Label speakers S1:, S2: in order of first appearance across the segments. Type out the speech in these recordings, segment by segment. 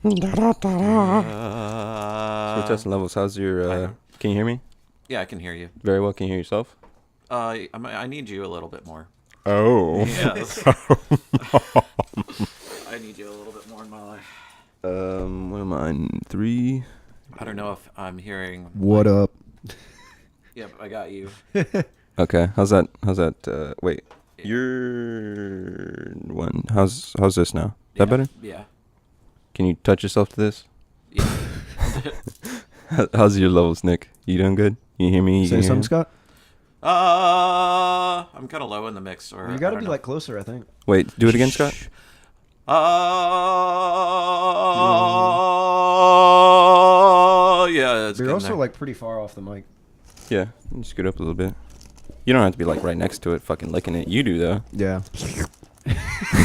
S1: So we're testing levels. How's your? Can you hear me?
S2: Yeah, I can hear you.
S1: Very well. Can you hear yourself?
S2: I need you a little bit more.
S1: Oh.
S2: Yes. I need you a little bit more in my life.
S1: What am I? 3.
S2: I don't know if I'm hearing.
S3: What up?
S2: Yep, I got you.
S1: Okay. How's that? Wait. You're one. How's this now? Is that better?
S2: Yeah.
S1: Can you touch yourself to this?
S2: Yeah.
S1: How's your levels, Nick? You doing good? You hear me?
S3: Say something, Scott.
S2: I'm kind of low in the mix. Or
S3: You got to be like closer, I think.
S1: Wait. Do it again, Scott.
S2: Yeah. It's
S3: You're
S2: good
S3: also
S2: there.
S3: like pretty far off the mic.
S1: Yeah. You scoot up a little bit. You don't have to be like right next to it, fucking licking it. You do though.
S3: Yeah.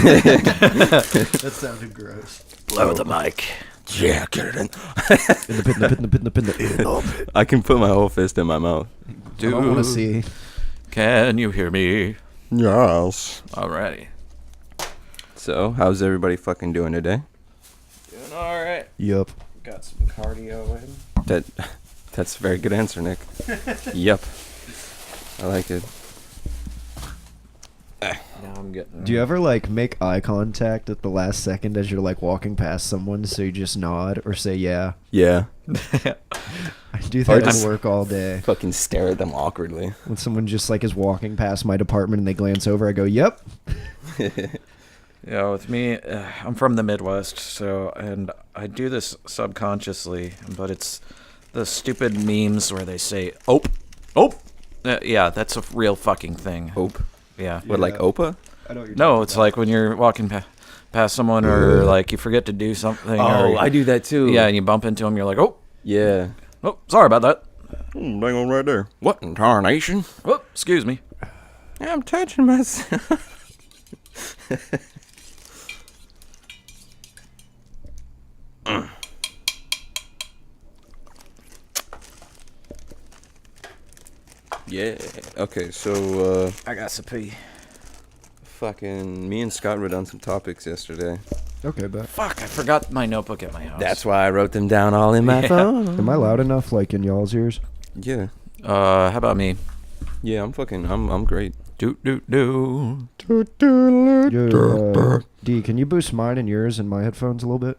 S3: That sounded gross.
S2: Blow the mic.
S1: Yeah, get it in.
S3: In the pit.
S1: I can put my whole fist in my mouth.
S3: I don't want to see.
S2: Can you hear me?
S1: Yes.
S2: Alrighty.
S1: So, how's everybody fucking doing today?
S2: Doing alright.
S3: Yup.
S2: Got some cardio in.
S1: That's a very good answer, Nick. Yep. I like it.
S2: Now I'm getting.
S3: Do you ever like make eye contact at the last second as you're like walking past someone, so you just nod or say yeah?
S1: Yeah.
S3: I do
S1: Or
S3: that
S1: just
S3: at work all day.
S1: Fucking stare at them awkwardly.
S3: When someone just like is walking past my department and they glance over, I go, "Yep."
S2: Yeah, with me, I'm from the Midwest, and I do this subconsciously, but it's the stupid memes where they say "ope, ope." Yeah, that's a real fucking thing.
S1: Ope.
S2: Yeah.
S1: What, like Opa?
S3: I know what you're
S2: No,
S3: talking
S2: it's
S3: about.
S2: like when you're walking past someone, or like you forget to do something.
S1: Oh,
S2: or,
S1: I do that too.
S2: Yeah, and you bump into them, you're like, "Oh,
S1: Yeah.
S2: oh, sorry about that.
S1: Dang on right there. What in tarnation?
S2: Oh, excuse me."
S1: I'm touching myself. Yeah. Okay, so
S2: I got to pee.
S1: fucking me and Scott wrote down some topics yesterday.
S3: Okay, but
S2: Fuck, I forgot my notebook at my house.
S1: That's why I wrote them down all in my
S2: Yeah.
S1: phone.
S3: am I loud enough, like in y'all's ears?
S1: Yeah.
S2: How about me?
S1: Yeah, I'm great.
S2: Do.
S3: D, can you boost mine and yours and my headphones a little bit?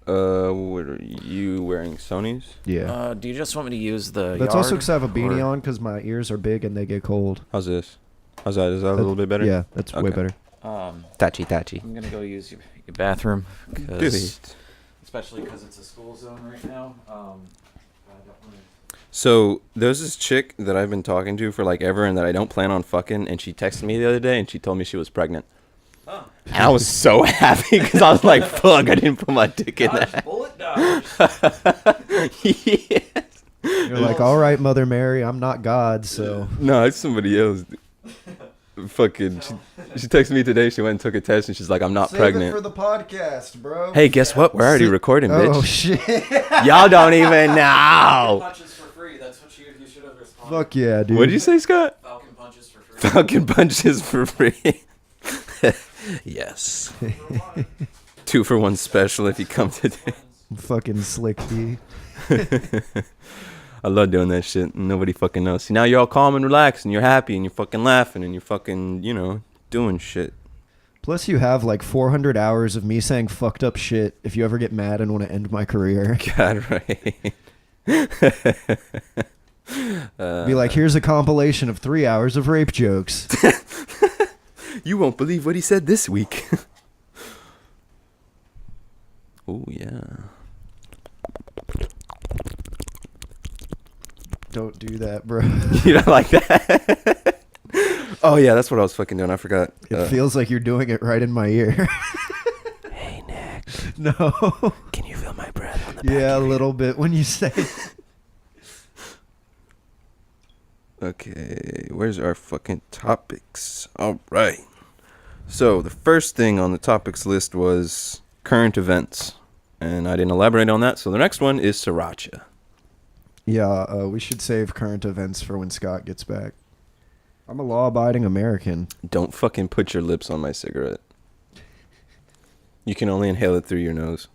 S1: What are you wearing? Sony's?
S3: Yeah.
S2: Do you just want me to use the
S3: That's
S2: yard,
S3: also because I have a beanie
S2: or-
S3: on because my ears are big and they get cold.
S1: How's this? How's that? Is that a little bit better?
S3: Yeah, that's way
S1: Okay.
S3: better.
S1: Tachi.
S2: I'm gonna go use your bathroom,
S1: Do
S2: 'cause-
S1: it.
S2: especially because it's a school zone right now. I don't wanna...
S1: So there's this chick that I've been talking to for like ever and that I don't plan on fucking, and she texted me the other day and she told me she was pregnant.
S2: Oh.
S1: And I was so happy because I was like, fuck, I didn't put my dick in
S2: Dodge,
S1: that.
S2: bullet dodge.
S1: Yeah.
S3: You're like, all right, Mother Mary, I'm not God, so.
S1: No, it's somebody else. Fucking, she texted me today. She went and took a test and she's like, I'm not pregnant.
S3: the podcast, bro.
S1: Hey, guess what? We're already recording, bitch.
S3: Oh, shit.
S1: Y'all don't even know.
S2: Punches for free. That's what you should have responded.
S3: Fuck yeah, dude.
S1: What'd you say, Scott?
S2: Falcon punches for free.
S1: Falcon punches for free. Yes. 2 for 1 special if you come today.
S3: Fucking slick D.
S1: I love doing that shit. Nobody fucking knows. See, now you're all calm and relaxed and you're happy and you're fucking laughing and you're fucking, doing shit.
S3: Plus, you have like 400 hours of me saying fucked up shit if you ever get mad and want to end my career.
S1: God, right.
S3: Be like, here's a compilation of 3 hours of rape jokes.
S1: You won't believe what he said this week. Oh, yeah.
S3: Don't do that, bro.
S1: You don't like that? Oh, yeah, that's what I was fucking doing. I forgot.
S3: It feels like you're doing it right in my ear.
S1: Hey, Nick.
S3: No.
S1: Can you feel my breath on the back
S3: Yeah, a
S1: of your
S3: little bit when you say it.
S1: Okay, where's our fucking topics? All right. So, the first thing on the topics list was current events. And I didn't elaborate on that, so the next one is sriracha.
S3: Yeah, we should save current events for when Scott gets back. I'm a law-abiding American.
S1: Don't fucking put your lips on my cigarette. You can only inhale it through your nose.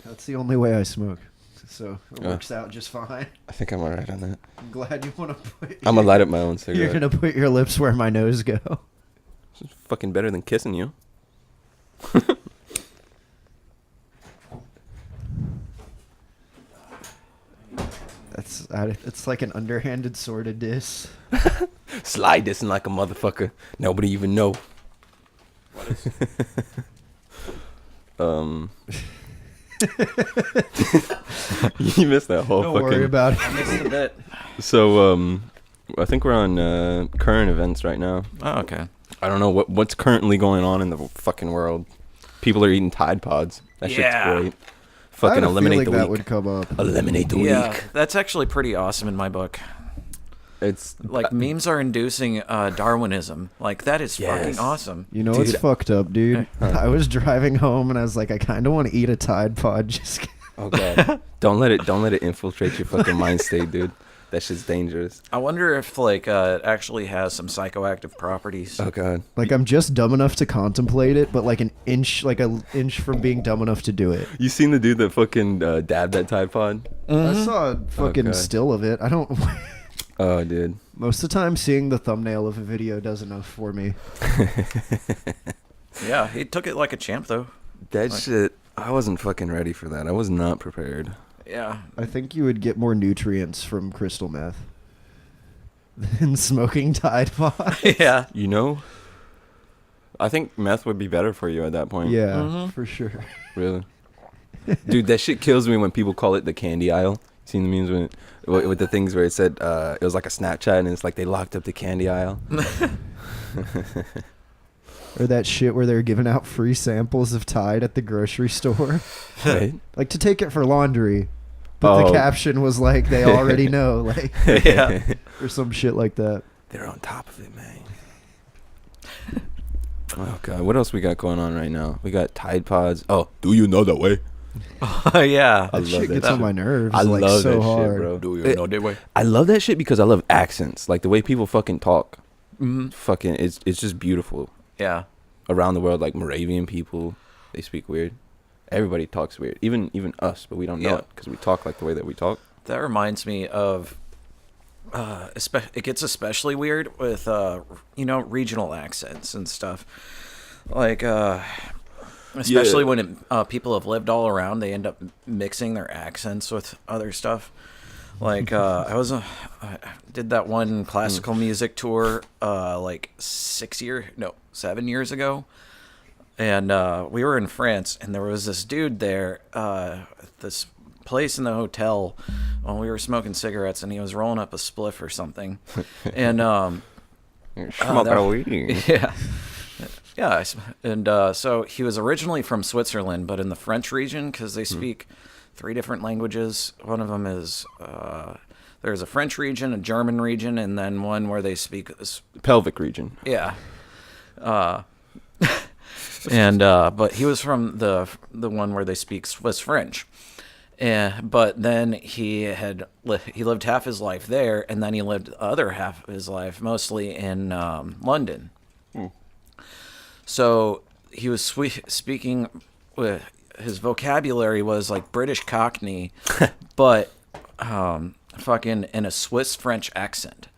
S3: That's the only way I smoke. So it works out just fine.
S1: I think I'm alright on that.
S3: I'm glad you want to put...
S1: I'm gonna light up my own cigarette.
S3: You're going to put your lips where my nose go.
S1: It's fucking better than kissing you.
S3: It's like an underhanded sort of diss.
S1: Slide dissing like a motherfucker. Nobody even know.
S2: What is?
S1: You missed that whole
S3: Don't
S1: fucking...
S3: worry about it.
S2: I missed a bit.
S1: So, I think we're on current events right now.
S2: Oh, okay.
S1: I don't know what's currently going on in the fucking world. People are eating Tide Pods. That shit's great. Fucking eliminate the week.
S3: That would come up.
S1: Eliminate the
S2: Yeah,
S1: week.
S2: that's actually pretty awesome in my book.
S1: It's
S2: Like, memes are inducing Darwinism. Like, that is fucking awesome.
S3: You know
S1: Dude.
S3: what's fucked up, dude? I was driving home and I was like, I kind of want to eat a Tide Pod. Just
S1: Oh god. don't let it infiltrate your fucking mind state, dude. That shit's dangerous.
S2: I wonder if, like, it actually has some psychoactive properties.
S1: Oh god.
S3: like I'm just dumb enough to contemplate it, but like an inch from being dumb enough to do it.
S1: You seen the dude that fucking dabbed that Tide Pod?
S3: I saw a fucking
S1: God.
S3: still of it. I don't.
S1: Oh, dude.
S3: Most of the time, seeing the thumbnail of a video does enough for me.
S2: Yeah, he took it like a champ, though.
S1: That
S2: Like-
S1: shit, I wasn't fucking ready for that. I was not prepared.
S2: Yeah.
S3: I think you would get more nutrients from crystal meth than smoking Tide Pod.
S2: Yeah.
S1: You know? I think meth would be better for you at that point.
S3: Yeah,
S2: Mhm.
S3: for sure.
S1: Really? Dude, that shit kills me when people call it the candy aisle. Seen the memes with the things where it said it was like a Snapchat and it's like they locked up the candy aisle.
S3: Or that shit where they're giving out free samples of Tide at the grocery store.
S1: Right?
S3: Like to take it for laundry. But the
S1: Oh.
S3: caption was like, they already know. Like,
S2: Yeah.
S3: or some shit like that.
S1: They're on top of it, man. Oh god, what else we got going on right now? We got Tide Pods. Oh, do you know the way?
S2: Yeah.
S1: I
S3: That
S1: love
S3: shit
S1: that
S3: gets
S1: shit.
S3: on my nerves.
S1: I
S3: like,
S1: love
S3: so
S1: that
S3: hard.
S1: shit, bro.
S2: Do you
S1: It-
S2: know the way?
S1: I love that shit because I love accents, like the way people fucking talk.
S2: Mm-hmm.
S1: Fucking, it's just beautiful.
S2: Yeah.
S1: Around the world, like Moravian people, they speak weird. Everybody talks weird, even us, but we don't know
S2: Yeah.
S1: it because we talk like the way that we talk.
S2: That reminds me of, it gets especially weird with, regional accents and stuff. Like, especially when people have lived all around, they end up mixing their accents with other stuff. Like, I did that one classical music tour, like 7 years ago. And we were in France, and there was this dude there, this place in the hotel, when we were smoking cigarettes, and he was rolling up a spliff or something. And yeah. Yeah, and so he was originally from Switzerland, but in the French region, because they speak 3 different languages. One of them is, there's a French region, a German region, and then one where they speak...
S1: Pelvic region.
S2: Yeah. And but he was from the one where they speak Swiss French. But then he lived half his life there, and then he lived the other half of his life mostly in London. So he was speaking with his vocabulary was like British Cockney, but fucking in a Swiss French accent.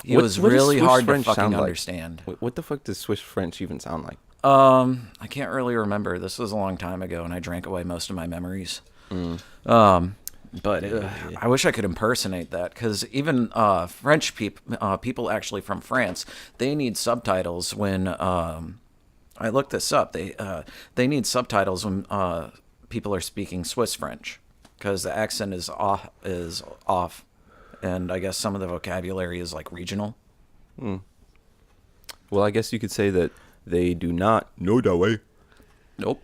S2: It
S1: What
S2: was
S1: does
S2: really
S1: Swiss
S2: hard
S1: French
S2: to fucking
S1: sound like?
S2: understand.
S1: What the fuck does Swiss French even sound like?
S2: I can't really remember. This was a long time ago, and I drank away most of my memories. But I wish I could impersonate that, because even French people actually from France, they need subtitles when I looked this up. They need subtitles when people are speaking Swiss French, because the accent is off, and I guess some of the vocabulary is like regional.
S1: Well, I guess you could say that they do not know that way.
S2: Nope.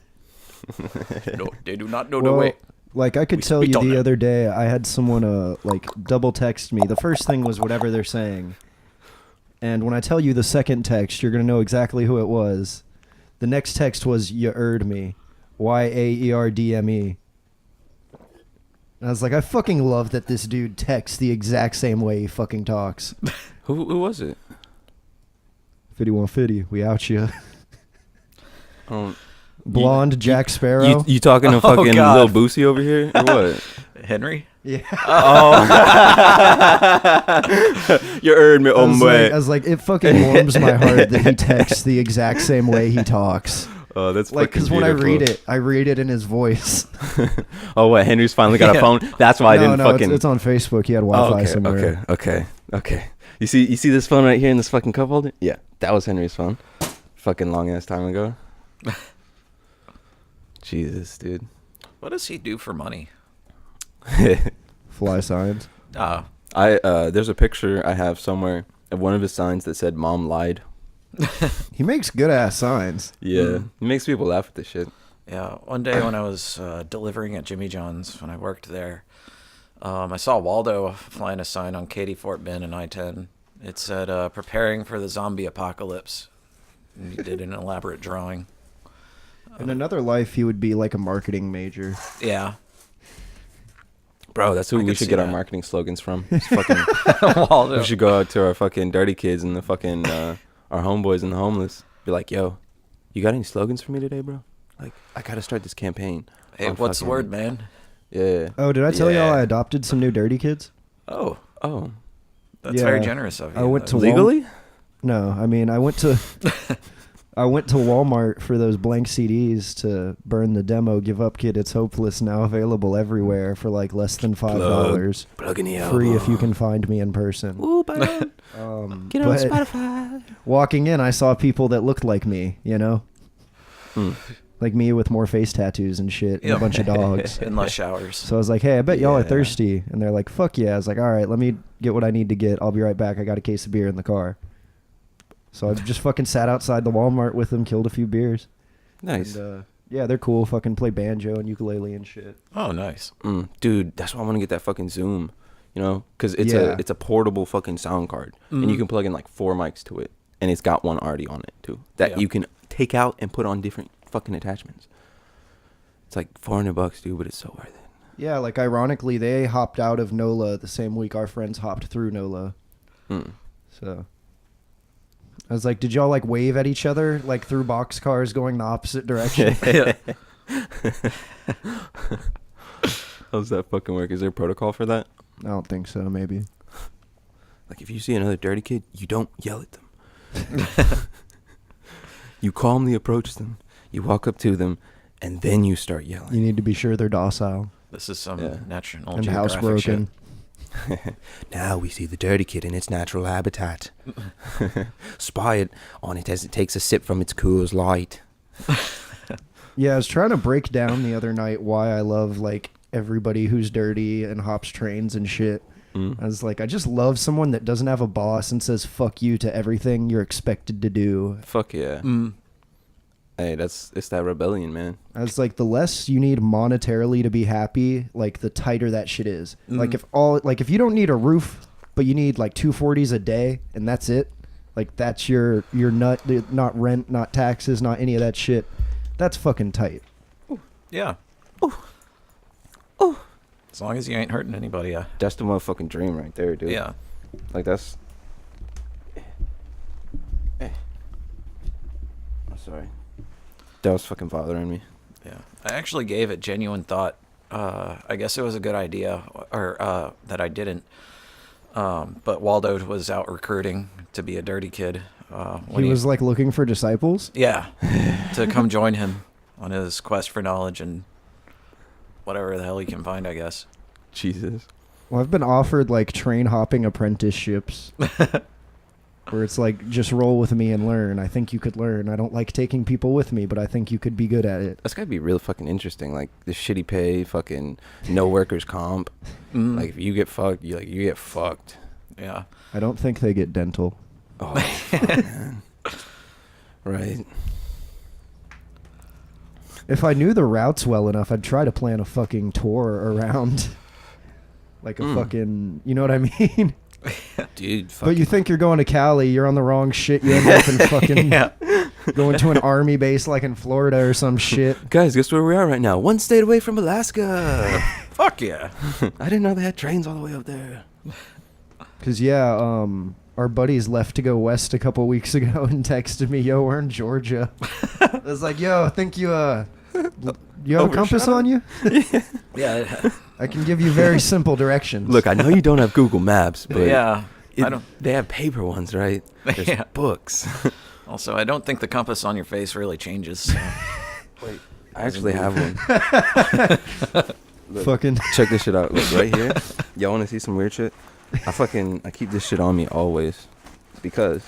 S2: No, they do not know
S3: Well,
S2: the way.
S3: like I could tell
S2: we
S3: you
S2: don't
S3: the
S2: know.
S3: other day, I had someone like double text me. The first thing was whatever they're saying, and when I tell you the second text, you're gonna know exactly who it was. The next text was "You erd me," YAERDME. And I was like, I fucking love that this dude texts the exact same way he fucking talks.
S1: Who was it?
S3: 5150, we out ya. Blonde Jack Sparrow.
S1: You talking to fucking
S2: God.
S1: Lil Boosie over here or what?
S2: Henry?
S3: Yeah.
S1: Oh, you heard me,
S3: I
S1: hombre.
S3: was like, it fucking warms my heart that he texts the exact same way he talks.
S1: Oh, that's
S3: Like,
S1: fucking
S3: because when I
S1: beautiful.
S3: read it in his voice.
S1: Oh, what? Henry's finally got a phone. That's why I didn't fucking.
S3: It's on Facebook. He had
S1: Oh,
S3: Wi-Fi
S1: okay,
S3: somewhere.
S1: okay. You see this phone right here in this fucking cup holder? Yeah, that was Henry's phone. Fucking long ass time ago. Jesus, dude.
S2: What does he do for money?
S3: Fly signs.
S1: There's a picture I have somewhere of one of his signs that said "Mom lied."
S3: He makes good ass signs.
S1: Yeah, it makes people laugh at this shit.
S2: Yeah, one day when I was delivering at Jimmy John's when I worked there, I saw Waldo flying a sign on Katy Fort Bend and I-10. It said, preparing for the zombie apocalypse. And he did an elaborate drawing.
S3: In another life, he would be like a marketing major.
S2: Yeah.
S1: Bro, that's who
S2: I
S1: we
S2: could
S1: should
S2: see
S1: get our
S2: that.
S1: marketing slogans from. It's fucking,
S2: Waldo.
S1: we should go out to our fucking dirty kids and the fucking our homeboys and the homeless. Be like, yo, you got any slogans for me today, bro? Like, I gotta start this campaign.
S2: Hey,
S1: on
S2: what's the
S1: fucking-
S2: word, man?
S1: Yeah.
S3: Oh, did I tell y'all
S2: Yeah.
S3: I adopted some new dirty kids?
S2: Oh,
S1: Oh,
S2: that's
S3: Yeah.
S2: very generous of you.
S3: I went to
S1: legally?
S3: No, I mean I went to Walmart for those blank CDs to burn the demo. Give Up Kid, It's Hopeless, now available everywhere for like less than $5.
S1: Plug in the
S3: Free if
S1: album.
S3: you can find me in person.
S1: Ooh, bud. Get on
S3: But
S1: Spotify.
S3: walking in, I saw people that looked like me. You know,
S1: Mm.
S3: like me with more face tattoos and shit, and a
S2: Yep.
S3: bunch of dogs.
S2: In less showers.
S3: So I was like, hey, I bet y'all are
S1: Yeah.
S3: thirsty. And they're like, fuck yeah. I was like, all right, let me get what I need to get. I'll be right back. I got a case of beer in the car. So I just fucking sat outside the Walmart with them, killed a few beers.
S1: Nice.
S3: And, yeah, they're cool. Fucking play banjo and ukulele and shit.
S2: Oh, nice.
S1: Dude, that's why I want to get that fucking Zoom. You know, because it's
S3: Yeah.
S1: a portable fucking sound card, and you can plug in like 4 mics to it, and it's got one already on it too that
S2: Yeah.
S1: you can take out and put on different fucking attachments. It's like $400, dude, but it's so worth it.
S3: Yeah, like ironically, they hopped out of NOLA the same week our friends hopped through NOLA.
S1: Mm.
S3: So I was like, did y'all like wave at each other like through boxcars going the opposite direction?
S1: How's that fucking work? Is there a protocol for that?
S3: I don't think so, maybe.
S1: Like, if you see another dirty kid, you don't yell at them. You calmly approach them. You walk up to them, and then you start yelling.
S3: You need to be sure they're docile
S2: This is some
S1: Yeah.
S2: National
S3: and
S2: Geographic
S3: housebroken.
S2: shit.
S1: Now we see the dirty kid in its natural habitat. Spy it on it as it takes a sip from its Coors Light.
S3: Yeah, I was trying to break down the other night why I love like everybody who's dirty and hops trains and shit.
S1: Mm.
S3: I was like, I just love someone that doesn't have a boss and says fuck you to everything you're expected to do.
S1: Fuck yeah. Hey, it's that rebellion, man.
S3: I was like, the less you need monetarily to be happy, like the tighter that shit is. Like if you don't need a roof, but you need like 240s a day and that's it, like that's your not rent, not taxes, not any of that shit. That's fucking tight.
S2: Yeah. As long as you ain't hurting anybody, yeah.
S1: That's the motherfucking dream right there, dude.
S2: Yeah.
S1: Like, that's... I'm sorry. That was fucking bothering me.
S2: Yeah. I actually gave it genuine thought. I guess it was a good idea, or that I didn't. But Waldo was out recruiting to be a dirty kid. When
S3: He was like looking for disciples.
S2: Yeah. To come join him on his quest for knowledge and whatever the hell he can find, I guess.
S1: Jesus.
S3: Well, I've been offered like train hopping apprenticeships where it's like, just roll with me and learn. I think you could learn. I don't like taking people with me, but I think you could be good at it.
S1: That's gotta be real fucking interesting. Like, the shitty pay, fucking no workers comp. Like, if you get fucked, you get fucked.
S2: Yeah.
S3: I don't think they get dental.
S1: Oh, fuck, man. Right.
S3: If I knew the routes well enough, I'd try to plan a fucking tour around like a fucking, you know what I mean?
S1: Dude,
S3: But you think you're going to Cali, you're on the wrong shit. You end up in fucking going to an army base like in Florida or some shit.
S1: Guys, guess where we are right now? One state away from Alaska.
S2: Fuck yeah.
S1: I didn't know they had trains all the way up there.
S3: Cause yeah, our buddies left to go west a couple weeks ago and texted me, "Yo, we're in Georgia." I was like, "Yo, I think you have a compass on you?
S2: Yeah.
S3: I can give you very simple directions."
S1: Look, I know you don't have Google Maps, but
S2: Yeah.
S1: they have paper ones, right? There's
S2: Yeah.
S1: books.
S2: Also, I don't think the compass on your face really changes. So.
S1: Wait, I actually have one. Look,
S3: Fucking
S1: check this shit out. Look, right here. Y'all want to see some weird shit? I keep this shit on me always because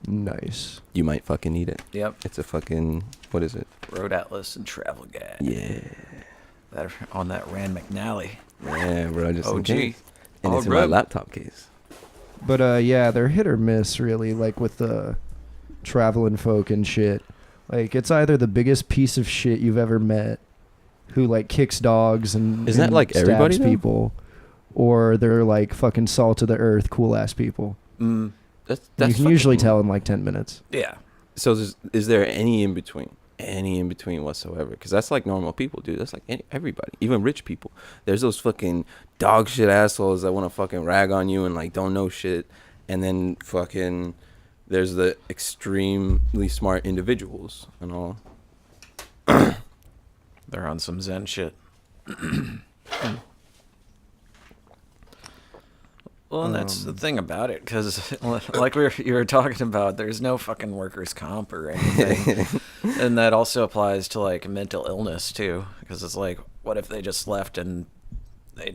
S3: nice.
S1: you might fucking need it.
S2: Yep.
S1: It's a fucking, what is it?
S2: Road Atlas and Travel Guide.
S1: Yeah.
S2: That on that Rand McNally.
S1: Yeah, bro. Just in
S2: OG.
S1: case. And it's in
S2: Alright.
S1: my laptop case.
S3: But yeah, they're hit or miss really, like with the traveling folk and shit. Like it's either the biggest piece of shit you've ever met who like kicks dogs and
S1: Isn't that
S3: and
S1: like
S3: stabs
S1: everybody, though?
S3: people, or they're like fucking salt of the earth, cool ass people.
S2: Mm.
S1: That's
S3: You can usually tell in like 10 minutes.
S2: Yeah.
S1: So is there any in between? Any in between whatsoever? Because that's like normal people, dude. That's like everybody, even rich people. There's those fucking dog shit assholes that want to fucking rag on you and like don't know shit, and then fucking there's the extremely smart individuals and all.
S2: They're on some Zen shit. Well, and that's the thing about it, because like you were talking about, there's no fucking workers' comp or anything. And that also applies to, like, mental illness, too. Because it's like, what if they just left and they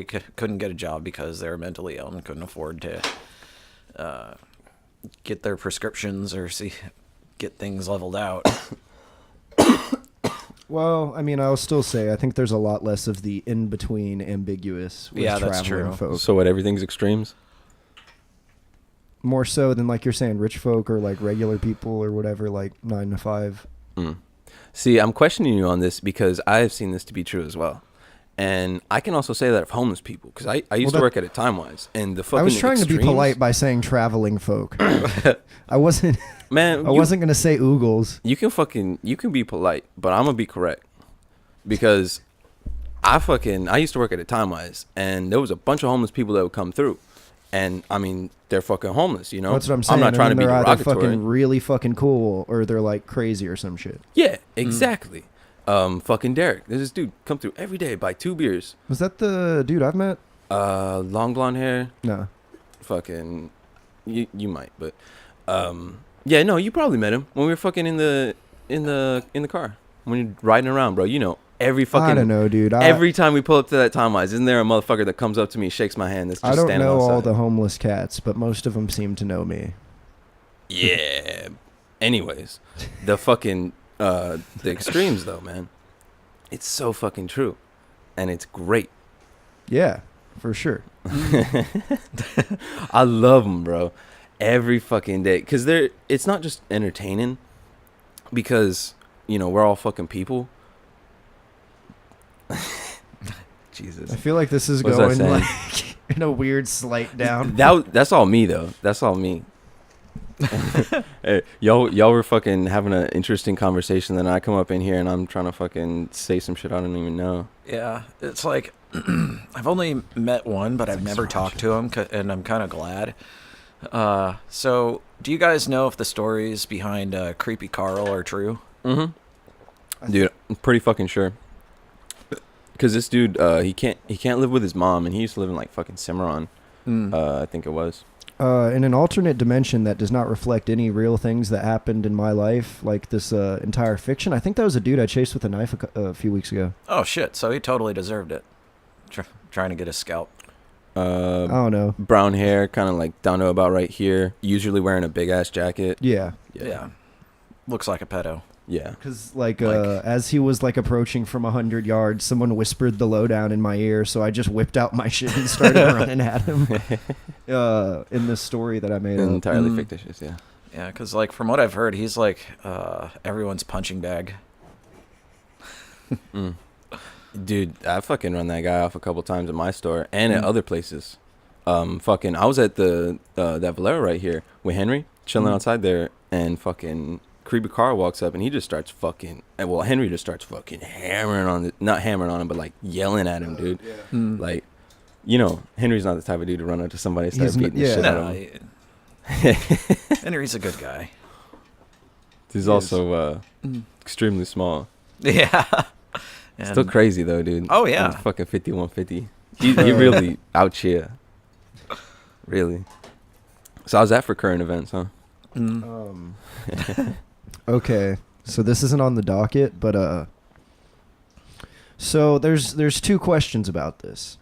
S2: couldn't get a job because they were mentally ill and couldn't afford to get their prescriptions or get things leveled out.
S3: Well, I mean, I'll still say I think there's a lot less of the in-between ambiguous with
S2: Yeah, that's
S3: traveling
S2: true.
S3: folk.
S1: So what? Everything's extremes.
S3: More so than, like you're saying, rich folk or like regular people or whatever, like 9 to 5.
S1: Mm. See, I'm questioning you on this because I have seen this to be true as well. And I can also say that of homeless people, because I used to work at a Time-Wise, and the fucking
S3: I was trying to be
S1: extremes-
S3: polite by saying traveling folk. I wasn't
S1: Man,
S3: I wasn't going to say oogles.
S1: You can be polite, but I'm gonna be correct, because I used to work at a Time-Wise, and there was a bunch of homeless people that would come through, and I mean they're fucking homeless, you know.
S3: That's what I'm saying.
S1: I'm not trying to be
S3: they're either
S1: derogatory.
S3: fucking really fucking cool or they're like crazy or some shit.
S1: Yeah, exactly. Fucking Derek, there's this dude come through every day, buy 2 beers.
S3: Was that the dude I've met?
S1: Long blonde hair.
S3: No.
S1: Fucking, you might, but yeah, no, you probably met him when we were fucking in the car when you're riding around, bro. You know, every fucking.
S3: I don't know, dude.
S1: Every time we pull up to that Time-Wise, isn't there a motherfucker that comes up to me, shakes my hand, that's just
S3: I don't
S1: standing
S3: know
S1: outside?
S3: all the homeless cats, but most of them seem to know me.
S1: Yeah. Anyways, the fucking the extremes though, man. It's so fucking true, and it's great.
S3: Yeah, for sure.
S1: I love them, bro. Every fucking day, because it's not just entertaining, because you know we're all fucking people. Jesus,
S3: I feel like this is
S1: What was I
S3: going
S1: saying?
S3: like in a weird slight down.
S1: that's all me though. That's all me. Hey, y'all were fucking having an interesting conversation, then I come up in here and I'm trying to fucking say some shit I don't even know.
S2: Yeah, it's like I've only met one, but I've never talked to him, and I'm kind of glad. So, do you guys know if the stories behind Creepy Carl are true?
S1: Mm-hmm. Dude, I'm pretty fucking sure. Because this dude, he can't live with his mom, and he used to live in like fucking Cimarron. I think it was.
S3: In an alternate dimension that does not reflect any real things that happened in my life, like this entire fiction, I think that was a dude I chased with a knife a few weeks ago.
S2: Oh shit! So he totally deserved it. Trying to get his scalp.
S3: I don't know.
S1: Brown hair, kind of like down to about right here. Usually wearing a big ass jacket.
S3: Yeah.
S2: Yeah. Looks like a pedo.
S1: Yeah.
S3: Because, as he was, like, approaching from 100 yards, someone whispered the lowdown in my ear, so I just whipped out my shit and started running at him in this story that I made up.
S1: Entirely fictitious, yeah.
S2: Yeah, because, like, from what I've heard, he's, like, everyone's punching bag.
S1: Dude, I fucking run that guy off a couple times at my store and at other places. I was at that Valero right here with Henry, chilling outside there, and fucking Creepy Carl walks up and he just starts fucking, well, Henry just starts fucking not hammering on him, but like yelling at him, dude. Like, You know, Henry's not the type of dude to run up to somebody and start
S3: He's
S1: beating the
S3: yeah.
S1: shit out
S2: No,
S1: of him.
S2: Henry's a good guy.
S1: He's also extremely small.
S2: Yeah.
S1: Still crazy though, dude.
S2: Oh, yeah.
S1: He's fucking 5150. He really out here. Really. So how's that for current events, huh?
S3: Okay, so this isn't on the docket, but so there's two questions about this.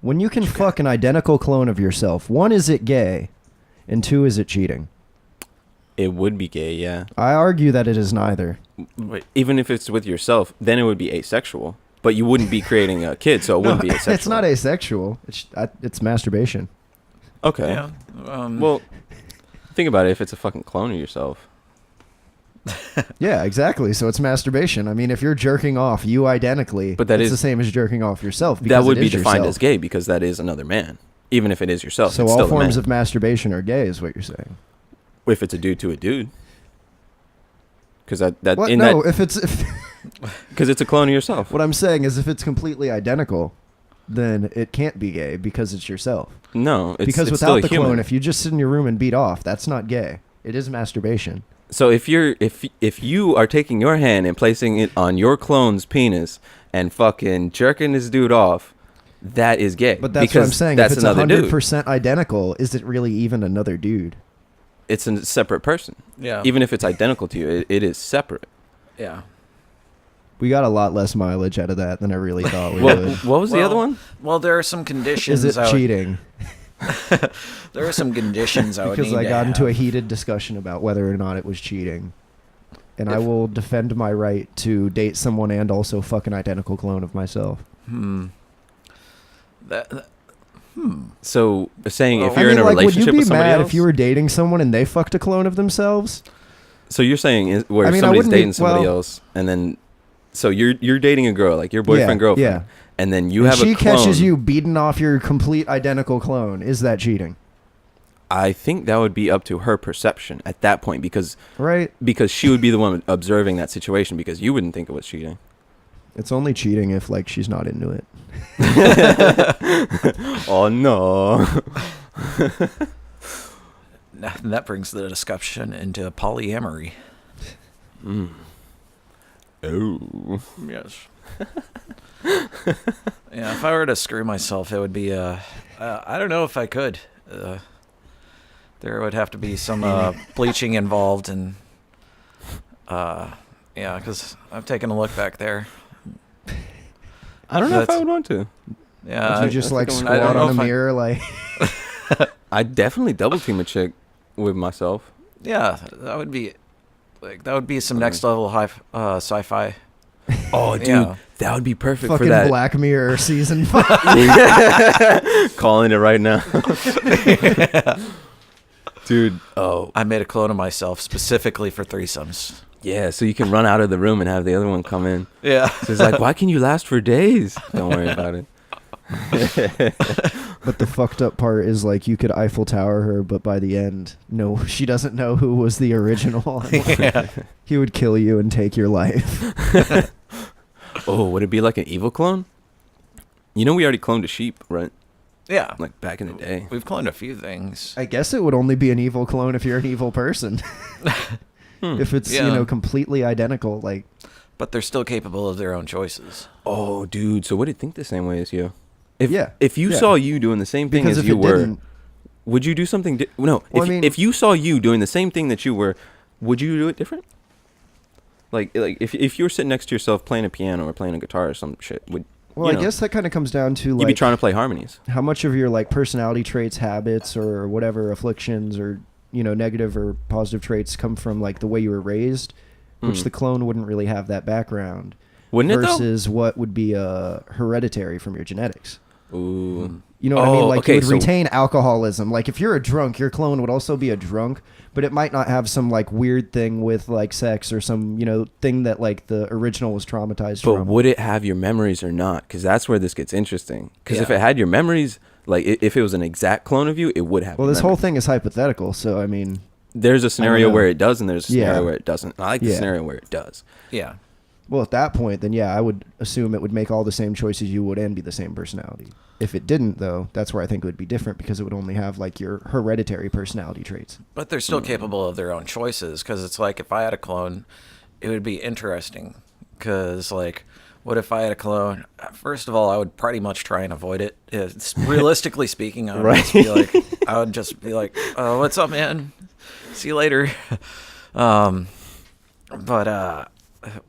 S3: When you can fuck an identical clone of yourself, one, is it gay, and two, is it cheating?
S1: It would be gay, yeah.
S3: I argue that it is neither.
S2: Wait.
S1: Even if it's with yourself, then it would be asexual. But you wouldn't be creating a kid, so it wouldn't be asexual.
S3: It's not asexual. It's masturbation.
S1: Okay.
S2: Yeah.
S1: Well, think about it. If it's a fucking clone of yourself.
S3: Yeah, exactly. So it's masturbation. I mean, if you're jerking off you identically,
S1: But that
S3: it's
S1: is-
S3: the same as jerking off yourself.
S1: That
S3: because
S1: would
S3: it
S1: be
S3: is
S1: defined
S3: yourself.
S1: as gay because that is another man. Even if it is yourself,
S3: So
S1: it's
S3: all
S1: still a
S3: forms
S1: man.
S3: of masturbation are gay, is what you're saying.
S1: If it's a dude to a dude. Because that
S3: What?
S1: in
S3: No,
S1: that
S3: if
S1: because it's a clone of yourself.
S3: what I'm saying is if it's completely identical, then it can't be gay because it's yourself.
S1: No, it's
S3: Because
S1: it's still
S3: without
S1: a
S3: the
S1: human.
S3: clone, if you just sit in your room and beat off, that's not gay. It is masturbation.
S1: So if you are taking your hand and placing it on your clone's penis and fucking jerking this dude off, that is gay.
S3: But that's
S1: because
S3: what I'm saying.
S1: That's
S3: If it's
S1: another dude.
S3: 100% identical, is it really even another dude?
S1: It's a separate person.
S2: Yeah.
S1: Even if it's identical to you, it is separate.
S2: Yeah.
S3: We got a lot less mileage out of that than I really thought we
S1: What,
S3: would.
S1: what was the other one?
S2: Well, there are some conditions.
S3: Is it cheating?
S2: There are some conditions I would
S3: Because
S2: need
S3: I
S2: to
S3: got into a
S2: have.
S3: heated discussion about whether or not it was cheating. And I will defend my right to date someone and also fuck an identical clone of myself.
S1: So saying if
S2: Well,
S1: you're in a
S3: would you
S1: relationship
S3: be
S1: with somebody
S3: mad
S1: else,
S3: if you were dating someone and they fucked a clone of themselves?
S1: so you're saying where
S3: I mean, I
S1: somebody's
S3: wouldn't be-
S1: dating somebody
S3: well-
S1: else, and then so you're dating a girl, like your boyfriend, girlfriend,
S3: Yeah.
S1: and then you
S3: And
S1: have
S3: she
S1: a clone.
S3: catches you beating off your complete identical clone. Is that cheating?
S1: I think that would be up to her perception at that point because
S3: Right?
S1: she would be the one observing that situation because you wouldn't think it was cheating.
S3: It's only cheating if like she's not into it.
S1: Oh no.
S2: And that brings the discussion into polyamory.
S1: Oh.
S2: Yes. Yeah, if I were to screw myself, it would be I don't know if I could. There would have to be some bleaching involved, and yeah, because I've taken a look back there.
S1: I don't know if I
S2: That's-
S1: would want to.
S2: Yeah,
S3: you just
S1: I
S3: like
S1: think I'm- I
S3: squat
S2: don't know
S3: on a
S2: if I-
S3: mirror like
S1: I definitely double team a chick with myself.
S2: yeah, that would be some next level high sci-fi.
S1: Oh, dude,
S2: Yeah.
S1: that would be perfect for
S3: fucking
S1: that.
S3: Black Mirror season 5.
S1: Calling it right now. Dude, oh,
S2: I made a clone of myself specifically for threesomes.
S1: yeah, so you can run out of the room and have the other one come in.
S2: Yeah.
S1: So it's like, why can you last for days? Don't worry about it.
S3: But the fucked up part is like you could Eiffel Tower her, but by the end, no, she doesn't know who was the original one.
S2: Yeah.
S3: He would kill you and take your life.
S1: Oh, would it be like an evil clone? You know we already cloned a sheep, right?
S2: Yeah.
S1: Like back in the day.
S2: We've cloned a few things.
S3: I guess it would only be an evil clone if you're an evil person. If it's,
S2: Yeah.
S3: completely identical, like
S2: But they're still capable of their own choices.
S1: Oh, dude, so would it think the same way as you?
S3: Yeah,
S1: If you
S3: yeah.
S1: saw you doing the same thing
S3: because
S1: as
S3: if
S1: you
S3: it
S1: were,
S3: didn't,
S1: would you do something? No.
S3: Well,
S1: if,
S3: I mean-
S1: if you saw you doing the same thing that you were, would you do it different? Like if you were sitting next to yourself playing a piano or playing a guitar or some shit, would
S3: well, I guess that kind of comes down to
S1: you'd be
S3: like
S1: trying to play harmonies?
S3: how much of your like personality traits, habits, or whatever afflictions or negative or positive traits come from like the way you were raised, which the clone wouldn't really have that background.
S1: Wouldn't it though?
S3: Versus what would be hereditary from your genetics.
S1: Ooh.
S3: You know what I mean?
S1: Oh,
S3: Like
S1: okay,
S3: you would
S1: so-
S3: retain alcoholism. Like if you're a drunk, your clone would also be a drunk, but it might not have some like weird thing with like sex or some thing that like the original was traumatized
S1: But
S3: from.
S1: would it have your memories or not? Because that's where this gets interesting. Because if
S2: Yeah.
S1: it had your memories, like if it was an exact clone of you, it would have.
S3: Well,
S1: your
S3: this whole
S1: memories.
S3: thing is hypothetical, so I mean,
S1: There's a scenario
S3: know.
S1: where it does, and there's a scenario
S3: Yeah.
S1: where it doesn't. I like the
S3: Yeah.
S1: scenario where it does.
S2: Yeah.
S3: Well, at that point, then yeah, I would assume it would make all the same choices you would and be the same personality. If it didn't, though, that's where I think it would be different because it would only have like your hereditary personality traits.
S2: But they're still capable of their own choices, because it's like if I had a clone, it would be interesting. Because, like, what if I had a clone? First of all, I would pretty much try and avoid it. It's, realistically speaking, I would just be like, oh, what's up, man? See you later.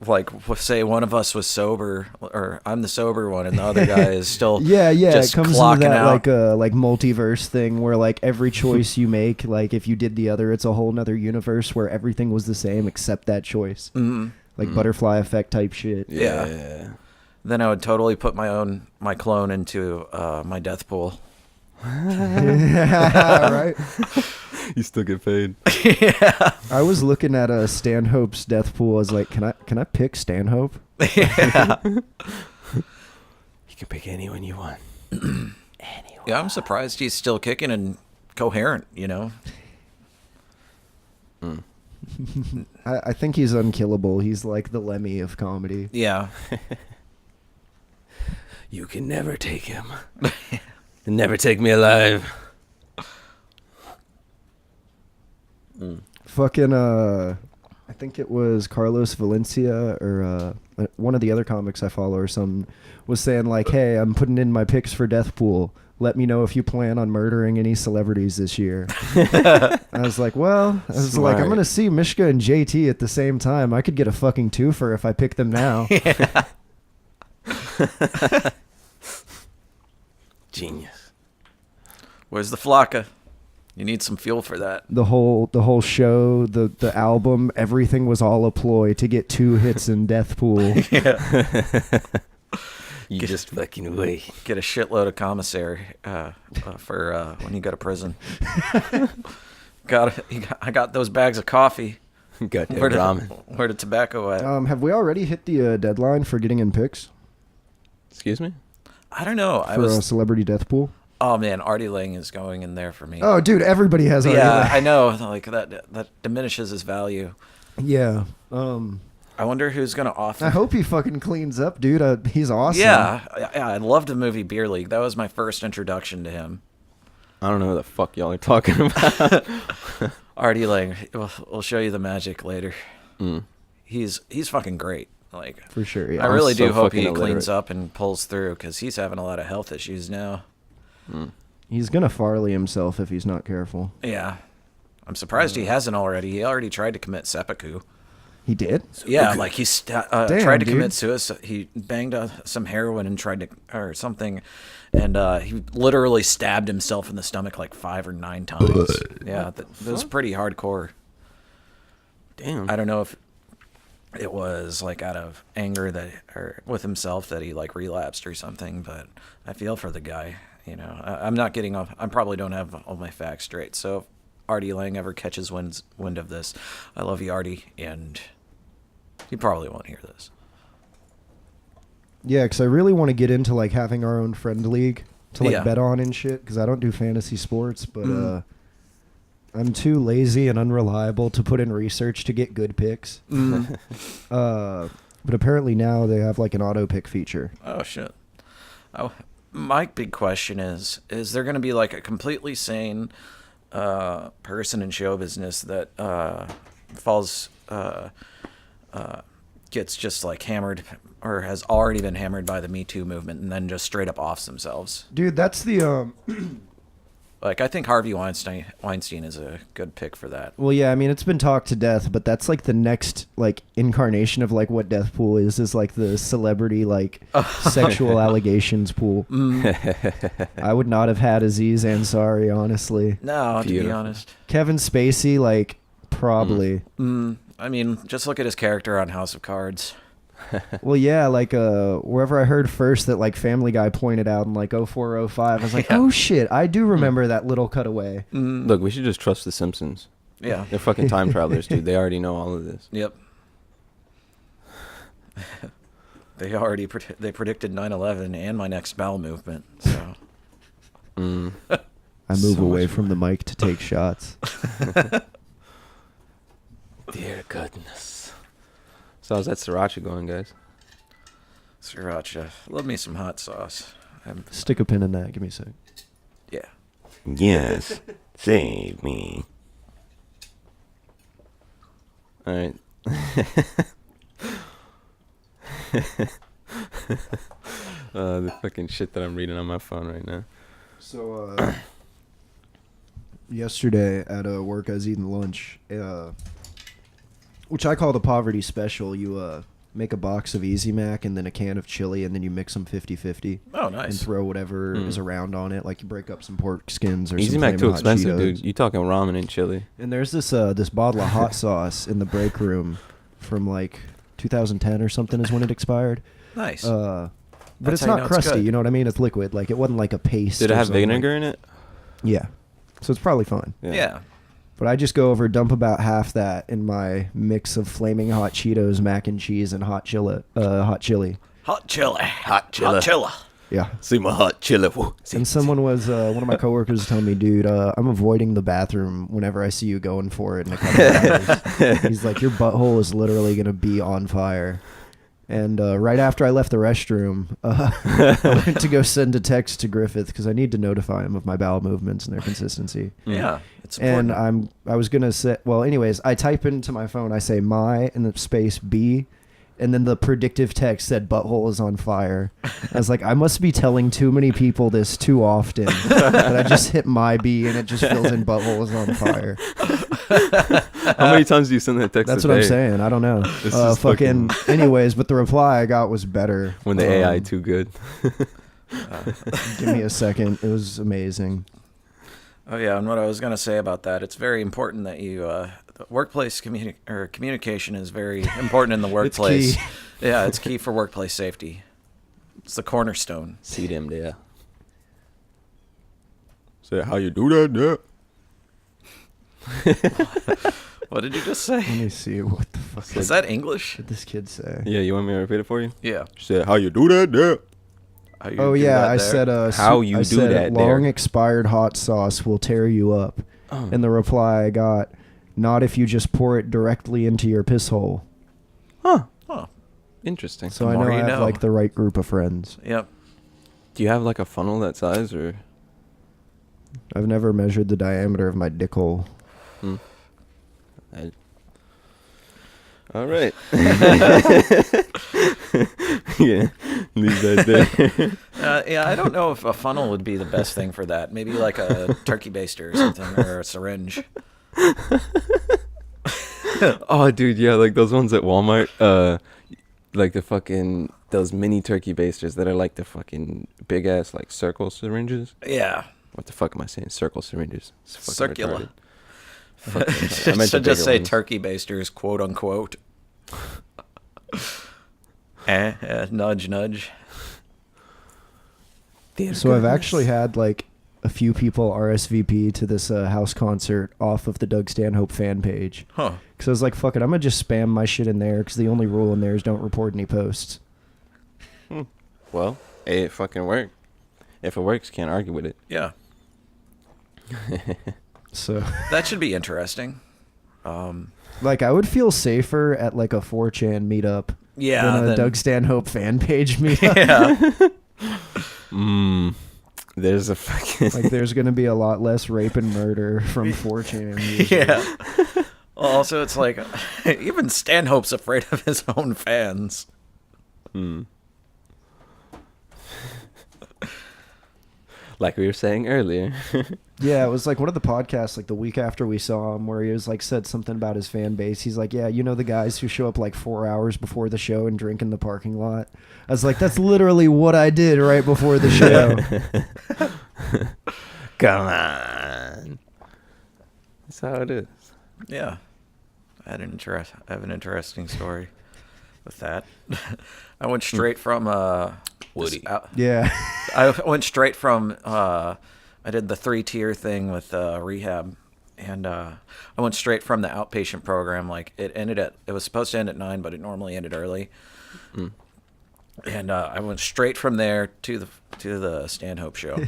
S2: Like, say one of us was sober, or I'm the sober one, and the other guy is still just
S3: it comes
S2: clocking
S3: into that
S2: out.
S3: like multiverse thing where like every choice you make, like if you did the other, it's a whole nother universe where everything was the same except that choice.
S2: Mhm.
S3: Like butterfly effect type shit.
S2: Yeah. Then I would totally put my clone into my death pool.
S3: Right.
S1: You still get paid.
S2: Yeah.
S3: I was looking at Stanhope's death pool. I was like, can I pick Stanhope?
S2: Yeah.
S1: You can pick anyone you want.
S2: Yeah, I'm surprised he's still kicking and coherent, you know?
S3: I think he's unkillable. He's like the Lemmy of comedy.
S2: Yeah.
S1: You can never take him. Never take me alive.
S3: Fucking I think it was Carlos Valencia or one of the other comics I follow or some was saying like, hey, I'm putting in my picks for Death Pool. Let me know if you plan on murdering any celebrities this year. I was like, well, I'm going to see Mishka and JT at the same time. I could get a fucking twofer if I pick them now.
S2: Yeah.
S1: Genius.
S2: Where's the flocka? You need some fuel for that.
S3: The whole show, the album, everything was all a ploy to get 2 hits in Death Pool.
S2: Yeah.
S1: You just fucking wait.
S2: Get a shitload of commissary for when you go to prison. I got those bags of coffee.
S1: Got that
S2: Where
S1: ramen.
S2: the tobacco at?
S3: Have we already hit the deadline for getting in picks
S1: Excuse me?
S2: I don't know.
S3: for a celebrity Death Pool?
S2: Oh man, Artie Lang is going in there for me.
S3: Oh, dude, everybody has Artie
S2: yeah,
S3: Lang.
S2: I know. Like that diminishes his value.
S3: Yeah.
S2: I wonder who's gonna offer.
S3: I hope he fucking cleans up, dude. He's awesome.
S2: Yeah, I loved the movie Beer League. That was my first introduction to him.
S1: I don't know who the fuck y'all are talking about.
S2: Artie Lang. We'll show you the magic later.
S1: Mm.
S2: He's fucking great. Like
S3: For sure, yeah.
S2: I really
S1: I'm so
S2: do hope
S1: fucking
S2: he
S1: illiterate.
S2: cleans up and pulls through because he's having a lot of health issues now.
S1: Mm.
S3: He's gonna Farley himself if he's not careful.
S2: Yeah, I'm surprised he hasn't already. He already tried to commit seppuku.
S3: He did?
S2: Yeah, like he tried to
S3: dude.
S2: commit suicide. He banged some heroin and tried to, or something, and he literally stabbed himself in the stomach like 5 or 9 times. Yeah, that was pretty hardcore.
S1: Damn.
S2: I don't know if it was like out of anger that, or with himself that he like relapsed or something, but I feel for the guy. You know, I'm not getting off. I probably don't have all my facts straight. So if Artie Lang ever catches wind of this, I love you, Artie, and he probably won't hear this.
S3: Yeah, because I really want to get into like having our own friend league to like
S2: Yeah.
S3: bet on and shit. Because I don't do fantasy sports, but I'm too lazy and unreliable to put in research to get good picks. But apparently now they have like an auto pick feature.
S2: Oh shit. Oh, my big question is there going to be like a completely sane person in show business that falls gets just like hammered or has already been hammered by the Me Too movement and then just straight up offs themselves?
S3: Dude, that's the
S2: Like, I think Harvey Weinstein is a good pick for that.
S3: well, yeah, I mean it's been talked to death, but that's like the next like incarnation of like what death pool is like the celebrity like sexual allegations pool. I would not have had Aziz Ansari, honestly.
S2: No, to be
S1: Beautiful.
S2: honest.
S3: Kevin Spacey, like probably.
S2: I mean, just look at his character on House of Cards.
S3: Well, yeah, like wherever I heard first that like Family Guy pointed out in like 0405, I was like,
S2: Yeah.
S3: oh shit, I do remember that little cutaway.
S1: Look, we should just trust the Simpsons.
S2: Yeah.
S1: They're fucking time travelers, dude. They already know all of this.
S2: Yep. They already they predicted 9/11 and my next bowel movement. So
S1: Mm.
S3: I move
S1: So
S3: away
S1: much
S3: from the mic to take shots.
S1: Dear goodness. So how's that sriracha going, guys?
S2: Sriracha. Love me some hot sauce.
S3: Stick a pin in that. Give me a sec.
S2: Yeah.
S4: Yes, save me.
S1: All right. The fucking shit that I'm reading on my phone right now.
S3: So, yesterday at work, I was eating lunch, which I call the poverty special. You make a box of Easy Mac and then a can of chili, and then you mix them 50-50.
S2: Oh,
S3: And
S2: nice.
S3: throw whatever is around on it. Like you break up some pork skins or
S1: Easy
S3: some
S1: Mac
S3: Flamin'
S1: too
S3: Hot
S1: expensive,
S3: Cheetos.
S1: dude. You talking ramen and chili?
S3: And there's this this bottle of hot sauce in the break room from like 2010 or something is when it expired.
S2: Nice.
S3: But
S2: That's
S3: it's
S2: how you
S3: not
S2: know it's
S3: crusty,
S2: good.
S3: you know what I mean? It's liquid. Like it wasn't like a paste.
S1: Did it
S3: or
S1: have
S3: something.
S1: vinegar in it?
S3: Yeah. So it's probably fine.
S2: Yeah.
S3: But I just go over, dump about half that in my mix of flaming hot Cheetos, mac and cheese, and hot chili.
S2: Hot chili.
S4: Hot chili.
S2: Hot chili.
S3: Yeah.
S4: See my hot chili.
S3: And someone was, one of my coworkers was telling me, dude, I'm avoiding the bathroom whenever I see you going for it in a couple of hours. He's like, your butthole is literally going to be on fire. And right after I left the restroom, I went to go send a text to Griffith because I need to notify him of my bowel movements and their consistency.
S2: Yeah. It's
S3: And
S2: important.
S3: I was gonna say, well, anyways, I type into my phone, I say my and the space B, and then the predictive text said butthole is on fire. I was like, I must be telling too many people this too often that I just hit my B and it just fills in butthole is on fire.
S1: How many times do you send that text?
S3: That's
S1: a
S3: what I'm
S1: day?
S3: saying. I don't know.
S1: This is
S3: Fucking. Anyways, but the reply I got was better.
S1: When the AI too good.
S3: Give me a second. It was amazing.
S2: Oh yeah, and what I was gonna say about that, it's very important that you workplace communication is very important in the workplace.
S3: key.
S2: Yeah, it's key for workplace safety. It's the cornerstone.
S1: See them there. Say how you do that there.
S2: What did you just
S3: Let
S2: say?
S3: me see what the fuck
S2: Is that English?
S3: did this kid say.
S1: Yeah, you want me to repeat it for you?
S2: Yeah.
S1: Say how you do that there.
S2: How you
S3: Oh
S2: do
S3: yeah,
S2: that
S3: I
S2: there?
S3: said
S1: How you
S3: I
S1: do
S3: said,
S1: that
S3: long
S1: there.
S3: expired hot sauce will tear you up.
S1: Oh.
S3: And the reply I got, not if you just pour it directly into your piss hole.
S1: Huh.
S2: Oh,
S1: Interesting.
S3: So
S2: The
S3: I know
S2: more
S3: I
S2: you
S3: have
S2: know.
S3: like the right group of friends.
S2: yep.
S1: Do you have like a funnel that size or?
S3: I've never measured the diameter of my dick hole.
S1: All right. Yeah, leave that there.
S2: Yeah, I don't know if a funnel would be the best thing for that. Maybe like a turkey baster or something, or a syringe.
S1: Oh, dude, yeah, like those ones at Walmart. Like the fucking those mini turkey basters that are like the fucking big ass like circle syringes.
S2: Yeah.
S1: What the fuck am I saying? Circle syringes. It's fucking
S2: Circular.
S1: retarded. Fucking retarded. I meant the
S2: Should just
S1: bigger
S2: say
S1: ones.
S2: turkey basters, quote unquote. Nudge, nudge.
S3: So I've actually had like a few people RSVP to this house concert off of the Doug Stanhope fan page.
S2: Huh.
S3: Because I was like, fuck it, I'm going to just spam my shit in there because the only rule in there is don't report any posts.
S1: Well, hey, it fucking worked. If it works, can't argue with it.
S2: Yeah.
S3: So,
S2: That should be interesting.
S3: like, I would feel safer at like a 4chan meetup
S2: Yeah.
S3: than a
S2: then-
S3: Doug Stanhope fan page meetup.
S2: Yeah.
S1: There's a fucking
S3: Like, there's going to be a lot less rape and murder from 4chan. usually.
S2: Yeah. Also, it's like even Stanhope's afraid of his own fans.
S1: like we were saying earlier.
S3: Yeah, it was like one of the podcasts, like the week after we saw him, where he was like said something about his fan base. He's like, yeah, you know the guys who show up like 4 hours before the show and drink in the parking lot. I was like, that's literally what I did right before the show.
S1: Come on. That's how it is.
S2: Yeah. I have an interesting story with that. I went straight from
S1: Woody.
S3: Yeah.
S2: I went straight from I did the 3-tier thing with rehab, and I went straight from the outpatient program. Like it was supposed to end at 9, but it normally ended early. And I went straight from there to the Stanhope show.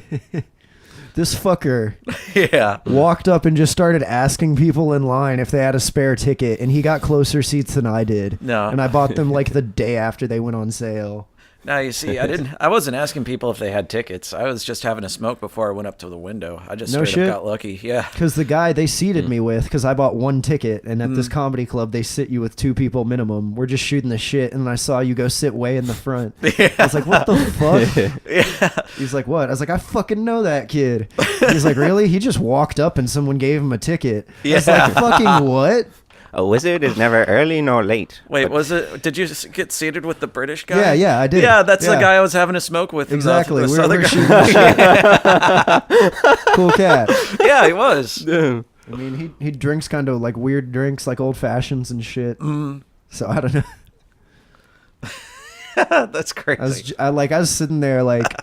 S3: This fucker
S2: Yeah.
S3: walked up and just started asking people in line if they had a spare ticket, and he got closer seats than I did.
S2: No.
S3: And I bought them like the day after they went on sale.
S2: Now you see, I wasn't asking people if they had tickets. I was just having a smoke before I went up to the window. I just
S3: No
S2: straight
S3: shit?
S2: up got lucky. Yeah.
S3: Because the guy they seated me with, because I bought one ticket, and at this comedy club they sit you with 2 people minimum. We're just shooting the shit, and I saw you go sit way in the front. I was like, what the fuck?
S2: Yeah.
S3: He's like, what? I was like, I fucking know that kid. He's like, really? He just walked up and someone gave him a ticket. I was like, fucking what?
S4: A wizard is never early nor late.
S2: Wait, did you get seated with the British guy?
S3: Yeah, I did.
S2: Yeah, that's the
S3: Yeah.
S2: guy I was having a smoke with.
S3: Exactly.
S2: The
S3: We
S2: Southern
S3: were
S2: guy.
S3: shooting the shit. Cool cat.
S2: Yeah, he was.
S1: Damn.
S3: I mean, he drinks kind of like weird drinks, like old fashions and shit. So I don't know.
S2: That's crazy.
S3: I was sitting there like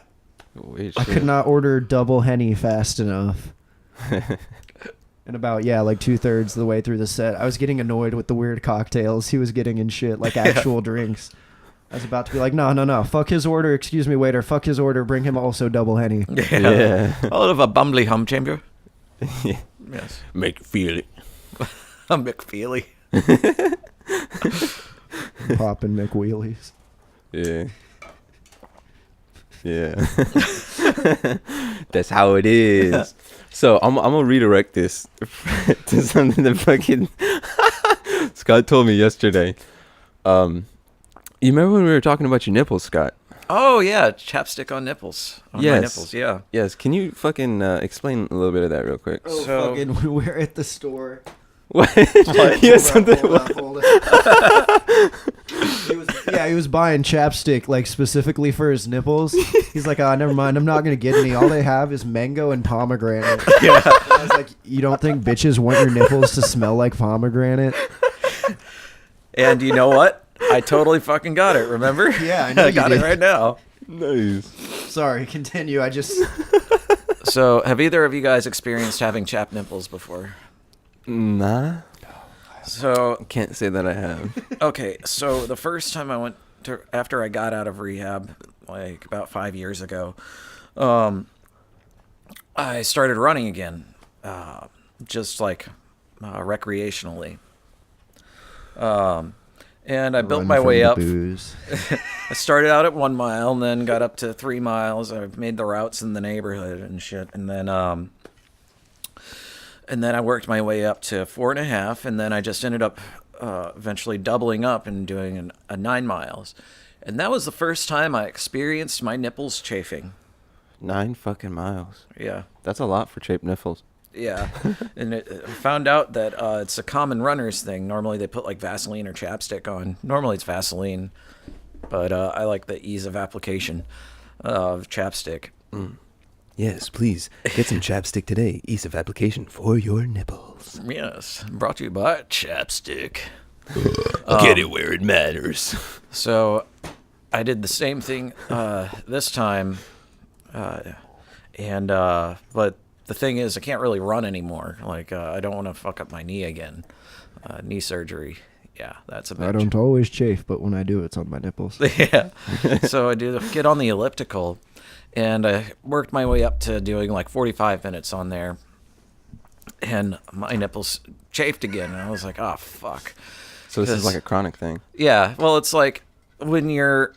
S1: Weird
S3: I
S1: shit.
S3: could not order double Henny fast enough. And about like 2/3 of the way through the set, I was getting annoyed with the weird cocktails he was getting and shit, like actual drinks. I was about to be like, no, fuck his order. Excuse me, waiter. Fuck his order. Bring him also double Henny.
S1: Yeah.
S2: All of a bumbly hum chamber.
S1: Yeah.
S2: Yes.
S4: Make you feel it.
S2: A McFeely.
S3: Popping McWheelies.
S1: Yeah. Yeah. That's how it is. So I'm gonna redirect this to something that fucking Scott told me yesterday. You remember when we were talking about your nipples, Scott?
S2: Oh yeah, chapstick on nipples. On my
S1: Yes.
S2: nipples. Yeah.
S1: Yes. Can you fucking explain a little bit of that real quick?
S3: Oh,
S2: So-
S3: fucking, we're at the store.
S1: What? He has something.
S3: Hold he was buying chapstick like specifically for his nipples. He's like, never mind, I'm not gonna get any. All they have is mango and pomegranate. Yeah. I was like, you don't think bitches want your nipples to smell like pomegranate?
S2: And you know what? I totally fucking got it. Remember?
S3: Yeah, I know
S2: I
S3: you
S2: got
S3: did.
S2: it right now.
S1: Nice.
S3: Sorry, continue. I just
S2: So, have either of you guys experienced having chapped nipples before?
S1: Nah.
S2: So,
S1: Can't say that I have.
S2: okay, so the first time I went to, after I got out of rehab, like about 5 years ago, I started running again, just like recreationally. And I built
S3: run
S2: my
S3: from
S2: way
S3: the
S2: up.
S3: booze.
S2: I started out at 1 mile, and then got up to 3 miles. I made the routes in the neighborhood and shit, and then I worked my way up to 4.5, and then I just ended up eventually doubling up and doing a 9 miles, and that was the first time I experienced my nipples chafing.
S1: 9 fucking miles.
S2: Yeah,
S1: That's a lot for chapped nipples.
S2: yeah, and I found out that it's a common runner's thing. Normally they put like Vaseline or chapstick on. Normally it's Vaseline, but I like the ease of application of chapstick.
S1: Yes, please get some chapstick today. Ease of application for your nipples.
S2: Yes, brought to you by chapstick.
S4: Get it where it matters.
S2: So I did the same thing this time, but the thing is, I can't really run anymore. Like, I don't want to fuck up my knee again. Knee surgery. Yeah, that's a bitch.
S3: I don't always chafe, but when I do, it's on my nipples.
S2: Yeah. So I get on the elliptical, and I worked my way up to doing like 45 minutes on there, and my nipples chafed again. And I was like, oh, fuck.
S1: So this is
S2: 'Cause-
S1: like a chronic thing.
S2: Yeah, well, it's like when you're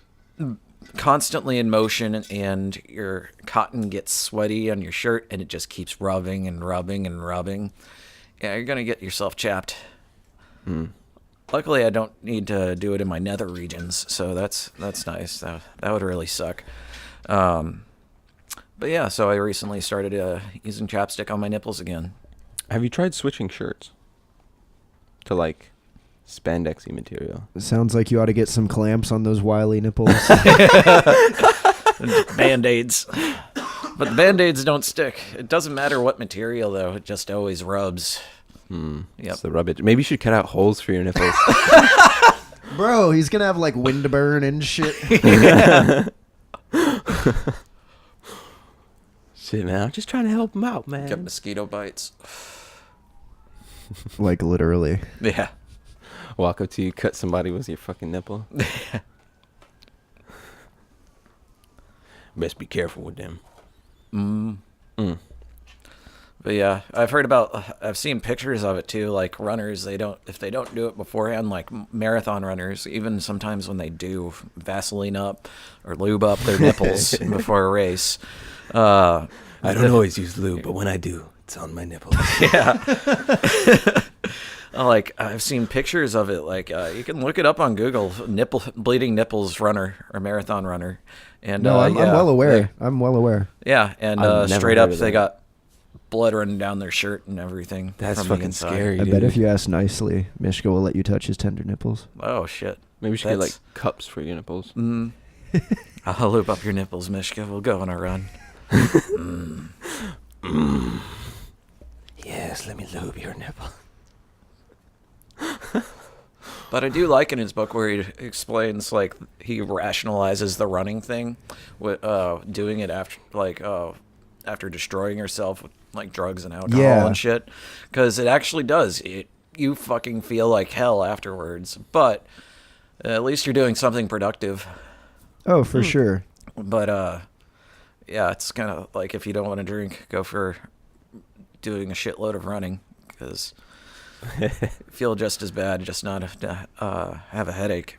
S2: constantly in motion and your cotton gets sweaty on your shirt and it just keeps rubbing and rubbing and rubbing. Yeah, you're gonna get yourself chapped. Luckily, I don't need to do it in my nether regions, so that's nice. That would really suck. But yeah, so I recently started using chapstick on my nipples again.
S1: Have you tried switching shirts to like spandexy material?
S3: It sounds like you ought to get some clamps on those wily nipples.
S2: Band-aids. But the Band-aids don't stick. It doesn't matter what material, though. It just always rubs. Yep.
S1: It's the rubbish. Maybe you should cut out holes for your nipples.
S3: Bro, he's gonna have like wind burn and shit.
S1: Shit, man. I'm just trying to help him out, man.
S2: Get mosquito bites.
S3: Like literally.
S2: Yeah.
S1: Walk up to you, cut somebody with your fucking nipple.
S4: Best be careful with them.
S2: But yeah, I've seen pictures of it too. Like runners, if they don't do it beforehand, like marathon runners, even sometimes when they do Vaseline up or lube up their nipples before a race.
S1: I don't always use lube, but when I do, it's on my nipples.
S2: Yeah. Like I've seen pictures of it. Like you can look it up on Google. Bleeding nipples runner or marathon runner. And
S3: No, I'm
S2: yeah,
S3: well aware. I'm well aware.
S2: Yeah, and
S1: I've never
S2: straight
S1: heard
S2: up
S1: of
S2: they
S1: that.
S2: got blood running down their shirt and everything.
S1: That's
S2: from the
S1: fucking
S2: inside.
S1: scary,
S3: I
S1: dude.
S3: bet if you ask nicely, Mishka will let you touch his tender nipples.
S2: Oh shit.
S1: Maybe we should get like
S2: That's-
S1: cups for your nipples.
S2: I'll loop up your nipples, Mishka. We'll go on a run.
S1: Yes, let me lube your nipple.
S2: But I do like in his book where he explains, like, he rationalizes the running thing, with doing it after destroying yourself with like drugs and alcohol
S3: Yeah.
S2: and shit, because it actually does. You fucking feel like hell afterwards, but at least you're doing something productive.
S3: Oh, for sure.
S2: But yeah, it's kind of like if you don't want to drink, go for doing a shitload of running, because feel just as bad, just not have a headache.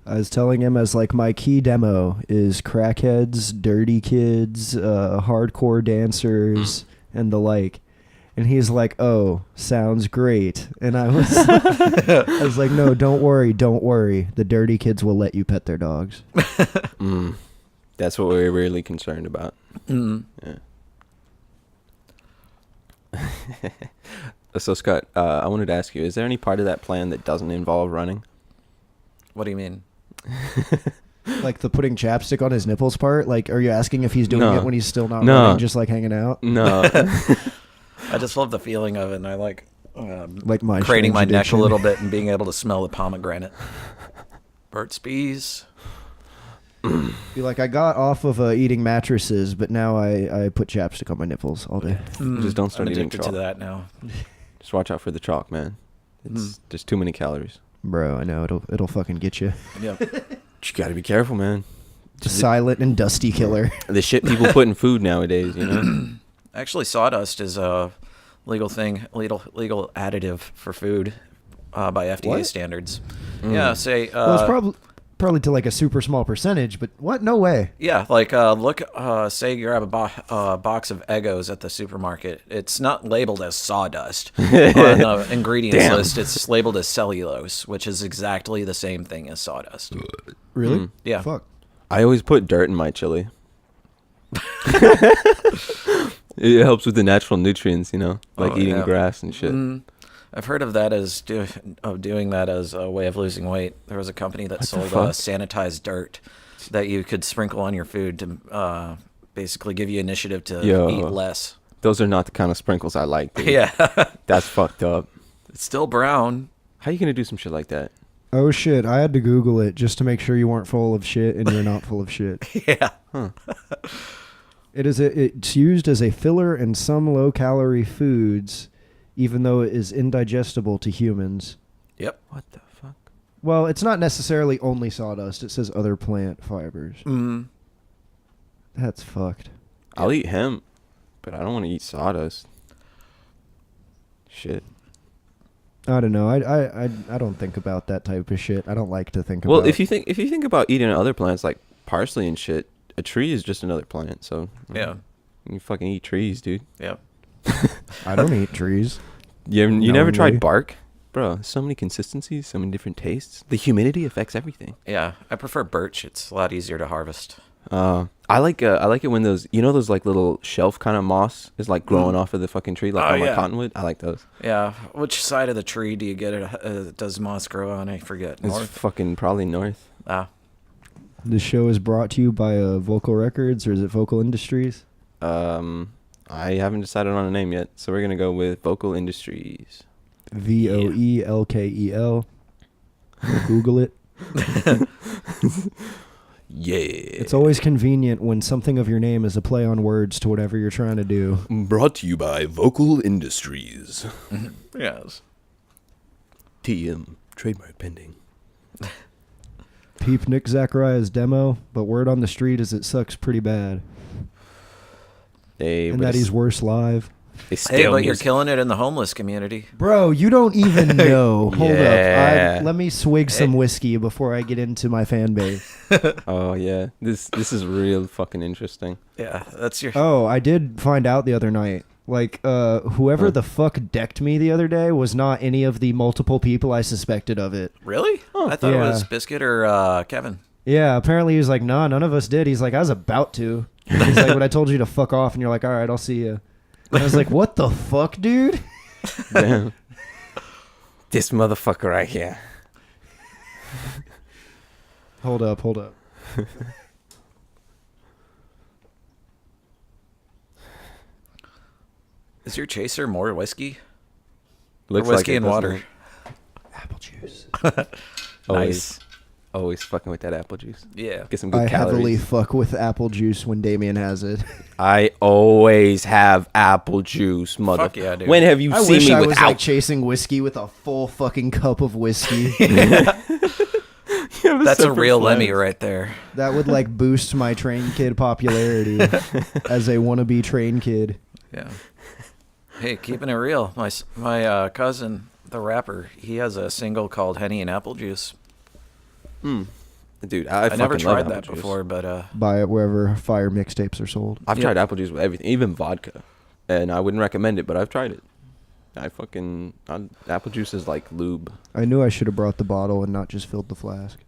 S3: I was telling him as like my key demo is crackheads, dirty kids, hardcore dancers, and the like. And he's like, "Oh, sounds great." And I was, I was like, "No, don't worry. The dirty kids will let you pet their dogs."
S1: That's what we're really concerned about. Yeah. So Scott, I wanted to ask you: is there any part of that plan that doesn't involve running?
S2: What do you mean?
S3: Like the putting chapstick on his nipples part. Like, are you asking if he's doing
S1: No.
S3: it when he's still not
S1: No.
S3: running, just like hanging out?
S1: No.
S2: I just love the feeling of it, and I like
S3: Like my
S2: craning
S3: strange
S2: my neck a
S3: addiction.
S2: little bit and being able to smell the pomegranate. Burt's Bees.
S3: Be like, I got off of eating mattresses, but now I put chapstick on my nipples all day.
S1: Just don't start
S2: I'm
S1: eating
S2: addicted
S1: chalk.
S2: to that now.
S1: Just watch out for the chalk, man. It's there's too many calories.
S3: Bro, I know it'll fucking get you.
S2: Yep.
S1: You gotta be careful, man.
S3: Silent and dusty killer.
S1: The shit people put in food nowadays, you know.
S2: Actually, sawdust is a legal legal additive for food by FDA
S3: What?
S2: standards. Yeah, say
S3: Well, it's probably to like a super small percentage, but what? No way.
S2: yeah, like look, say you grab a box of Eggos at the supermarket. It's not labeled as sawdust on the ingredients
S1: Damn.
S2: list. It's labeled as cellulose, which is exactly the same thing as sawdust.
S3: Really?
S2: Yeah.
S3: Fuck.
S1: I always put dirt in my chili. It helps with the natural nutrients, you know, like
S2: Oh,
S1: eating
S2: yeah.
S1: grass and shit.
S2: I've heard of that as doing that as a way of losing weight. There was a company that sold
S1: fuck?
S2: sanitized dirt that you could sprinkle on your food to basically give you initiative to
S1: Yo.
S2: eat less.
S1: Those are not the kind of sprinkles I like, dude.
S2: Yeah,
S1: That's fucked up.
S2: it's still brown.
S1: How you gonna do some shit like that?
S3: Oh shit! I had to Google it just to make sure you weren't full of shit, and you're not full of shit.
S2: Yeah.
S3: It's used as a filler in some low-calorie foods, even though it is indigestible to humans.
S2: Yep.
S1: What the fuck?
S3: Well, it's not necessarily only sawdust. It says other plant fibers.
S2: Mm.
S3: That's fucked.
S1: I'll eat hemp, but I don't want to eat sawdust. Shit.
S3: I don't know. I don't think about that type of shit. I don't like to think
S1: Well,
S3: about.
S1: if you think about eating other plants like parsley and shit, a tree is just another plant. So
S2: Yeah.
S1: you fucking eat trees, dude.
S2: Yep.
S3: I don't eat trees.
S1: You never
S3: Knowingly.
S1: tried bark, bro? So many consistencies, so many different tastes. The humidity affects everything.
S2: Yeah. I prefer birch. It's a lot easier to harvest.
S1: I like it when those those like little shelf kind of moss is like growing off of the fucking tree, like
S2: Oh,
S1: on my
S2: yeah.
S1: cottonwood. I like those.
S2: Yeah. Which side of the tree do you get it? Does moss grow on? I forget.
S1: It's
S2: North.
S1: fucking probably north.
S2: Ah.
S3: This show is brought to you by Vocal Records, or is it Vocal Industries?
S1: I haven't decided on a name yet, so we're gonna go with Vocal Industries.
S3: VOELKEL. Google it.
S1: Yeah.
S3: It's always convenient when something of your name is a play on words to whatever you're trying to do.
S1: brought to you by Vocal Industries.
S2: Yes.
S1: TM trademark pending.
S3: Peep Nick Zaccaria's demo, but word on the street is it sucks pretty bad.
S1: Hey,
S3: And
S1: but
S3: that
S1: it's-
S3: he's worse live.
S4: They
S2: Hey,
S4: still
S2: but you're
S4: music.
S2: killing it in the homeless community.
S3: Bro, you don't even know. Hold
S4: Yeah.
S3: up. Let me swig some whiskey before I get into my fan base.
S1: Oh yeah, this is real fucking interesting.
S2: Yeah, that's your.
S3: Oh, I did find out the other night. Like, whoever
S1: Huh.
S3: the fuck decked me the other day was not any of the multiple people I suspected of it.
S2: Really? I thought it was
S3: Yeah.
S2: Biscuit or Kevin.
S3: Yeah, apparently he was like, nah, none of us did. He's like, I was about to. He's like, but I told you to fuck off, and you're like, all right, I'll see you. I was like, what the fuck, dude?
S1: Damn.
S4: This motherfucker right here.
S3: Hold up.
S2: Is your chaser more whiskey?
S1: Looks
S2: or whiskey
S1: like it,
S2: and
S1: doesn't
S2: water?
S1: it?
S3: Apple juice.
S1: Always, always fucking with that apple juice.
S2: Yeah.
S1: Get some good
S3: I
S1: calories.
S3: heavily fuck with apple juice when Damian has it.
S1: I always have apple juice, mother.
S2: Fuck yeah, dude.
S1: When have you
S3: I
S1: seen
S3: wish
S1: me
S3: I was
S1: without?
S3: like chasing whiskey with a full fucking cup of whiskey.
S2: That's a real Lemmy right there.
S3: That would like boost my train kid popularity as a wannabe train kid.
S2: Yeah. Hey, keeping it real. My cousin, the rapper, he has a single called Henny and Apple Juice.
S1: Dude, I
S2: I never
S1: fucking love
S2: tried that
S1: apple juice.
S2: before, but
S3: Buy it wherever fire mixtapes are sold.
S1: I've
S2: Yeah.
S1: tried apple juice with everything, even vodka, and I wouldn't recommend it, but I've tried it. Apple juice is like lube.
S3: I knew I should have brought the bottle and not just filled the flask.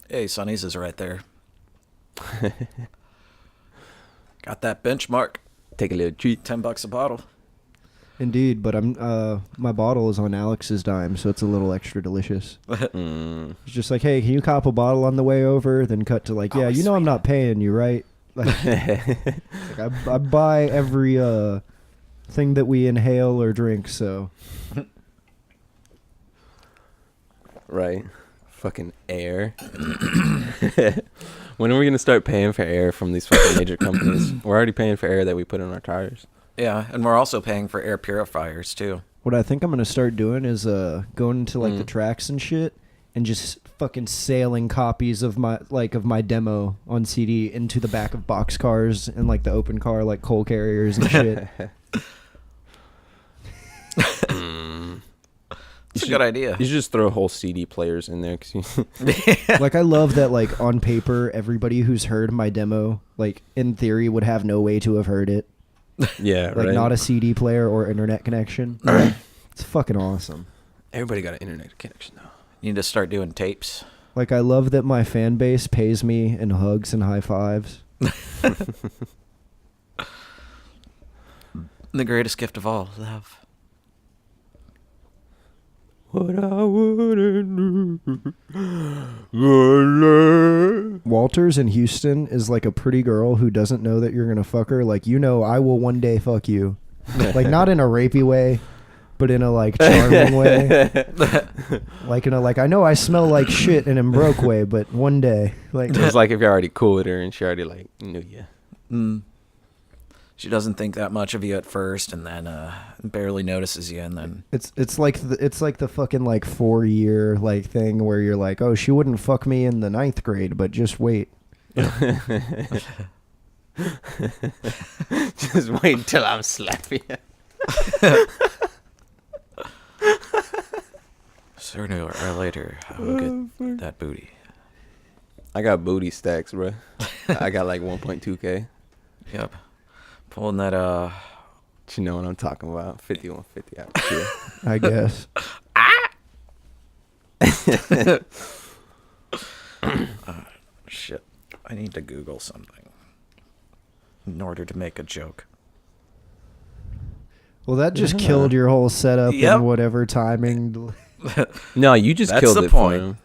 S2: hey, Sonny's is right there. Got that benchmark.
S1: Take a little treat.
S2: $10 a bottle.
S3: Indeed, but my bottle is on Alex's dime, so it's a little extra delicious.
S1: Mm.
S3: It's just like, hey, can you cop a bottle on the way over? Then cut to like, yeah, you know I'm not paying you, right? Like, I buy every thing that we inhale or drink, so
S1: Right. Fucking air. When are we gonna start paying for air from these fucking major companies? We're already paying for air that we put in our tires.
S2: Yeah, and we're also paying for air purifiers, too.
S3: what I think I'm gonna start doing is going into like the tracks and shit and just fucking sailing copies of my demo on CD into the back of boxcars and like the open car like coal carriers and shit.
S2: It's a good idea.
S1: You should just throw whole CD players in there. 'Cause you
S3: Like I love that like on paper everybody who's heard my demo like in theory would have no way to have heard it.
S1: yeah,
S3: Like
S1: right.
S3: not a CD player or internet connection. It's fucking awesome.
S1: Everybody got an internet connection now.
S2: Need to start doing tapes.
S3: Like I love that my fan base pays me in hugs and high fives.
S2: The greatest gift of all, love.
S1: What I wouldn't do.
S3: Walters in Houston is like a pretty girl who doesn't know that you're gonna fuck her. Like, you know, I will one day fuck you. Like not in a rapey way, but in a like charming way. Like in a like I know I smell like shit and am broke way, but one day, like
S1: It's like if you're already cool with her and she already like knew you.
S2: Mm. She doesn't think that much of you at first, and then barely notices you, and then
S3: it's like the fucking like 4-year like thing where you're like, oh, she wouldn't fuck me in the 9th grade, but just wait.
S4: Just wait till I'm slapping you.
S2: sooner or later I will get that booty.
S1: I got booty stacks, bro. I got like 1.2K.
S2: Yep. Pulling that
S1: You know what I'm talking about. 5150 out here.
S3: I guess.
S2: shit. I need to Google something in order to make a joke.
S3: Well, that just killed your whole setup
S2: Yep.
S3: and whatever timing.
S1: No, you just
S2: That's
S1: killed
S2: the
S1: it
S2: point.
S1: for him.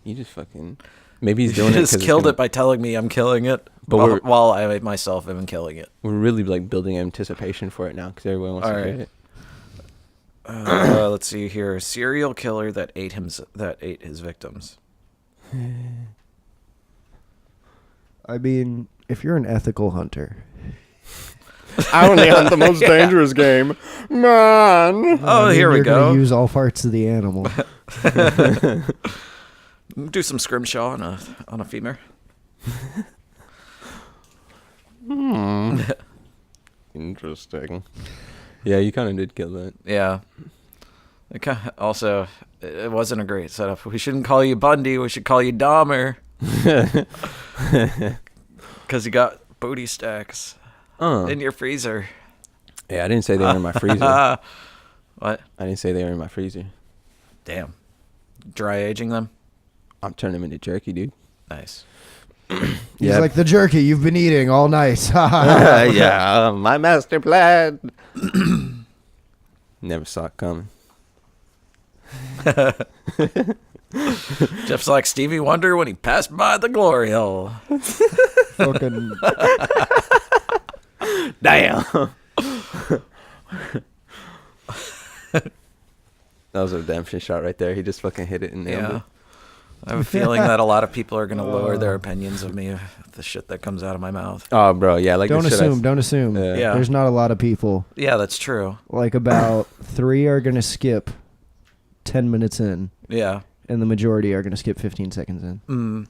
S1: You just fucking... Maybe he's doing
S2: You
S1: it
S2: just
S1: 'cause it's
S2: killed
S1: gonna-
S2: it by telling me I'm killing it,
S1: But
S2: while,
S1: we're-
S2: while I myself am killing it.
S1: We're really like building anticipation for it now because everyone wants
S2: All
S1: to
S2: right.
S1: hear it.
S2: Let's see here. Serial killer that ate his victims.
S3: I mean, if you're an ethical hunter,
S1: I only hunt the most dangerous game, man.
S2: Oh,
S3: I mean,
S2: here we
S3: you're gonna
S2: go.
S3: use all parts of the animal.
S2: Do some scrimshaw on a femur.
S1: Interesting. Yeah, you kind of did kill that.
S2: Yeah. Also, it wasn't a great setup. We shouldn't call you Bundy. We should call you Dahmer. Because you got booty stacks in your freezer.
S1: Yeah, I didn't say they were in my freezer.
S2: What?
S1: I didn't say they were in my freezer.
S2: Damn. Dry aging them?
S1: I'm turning them into jerky, dude.
S2: Nice.
S3: He's like the jerky you've been eating all night.
S1: Yeah, my master plan. Never saw it coming.
S2: Jeff's like Stevie Wonder when he passed by the glory hole.
S3: Fucking
S1: Damn. That was a redemption shot right there. He just fucking hit it and nailed it.
S2: I have a feeling that a lot of people are going to lower their opinions of me with the shit that comes out of my mouth.
S1: Oh, bro, yeah. Like
S3: don't
S1: the shit
S3: assume.
S2: Yeah.
S3: There's not a lot of people.
S2: Yeah, that's true.
S3: Like about 3 are gonna skip 10 minutes in,
S2: Yeah.
S3: and the majority are gonna skip 15 seconds in.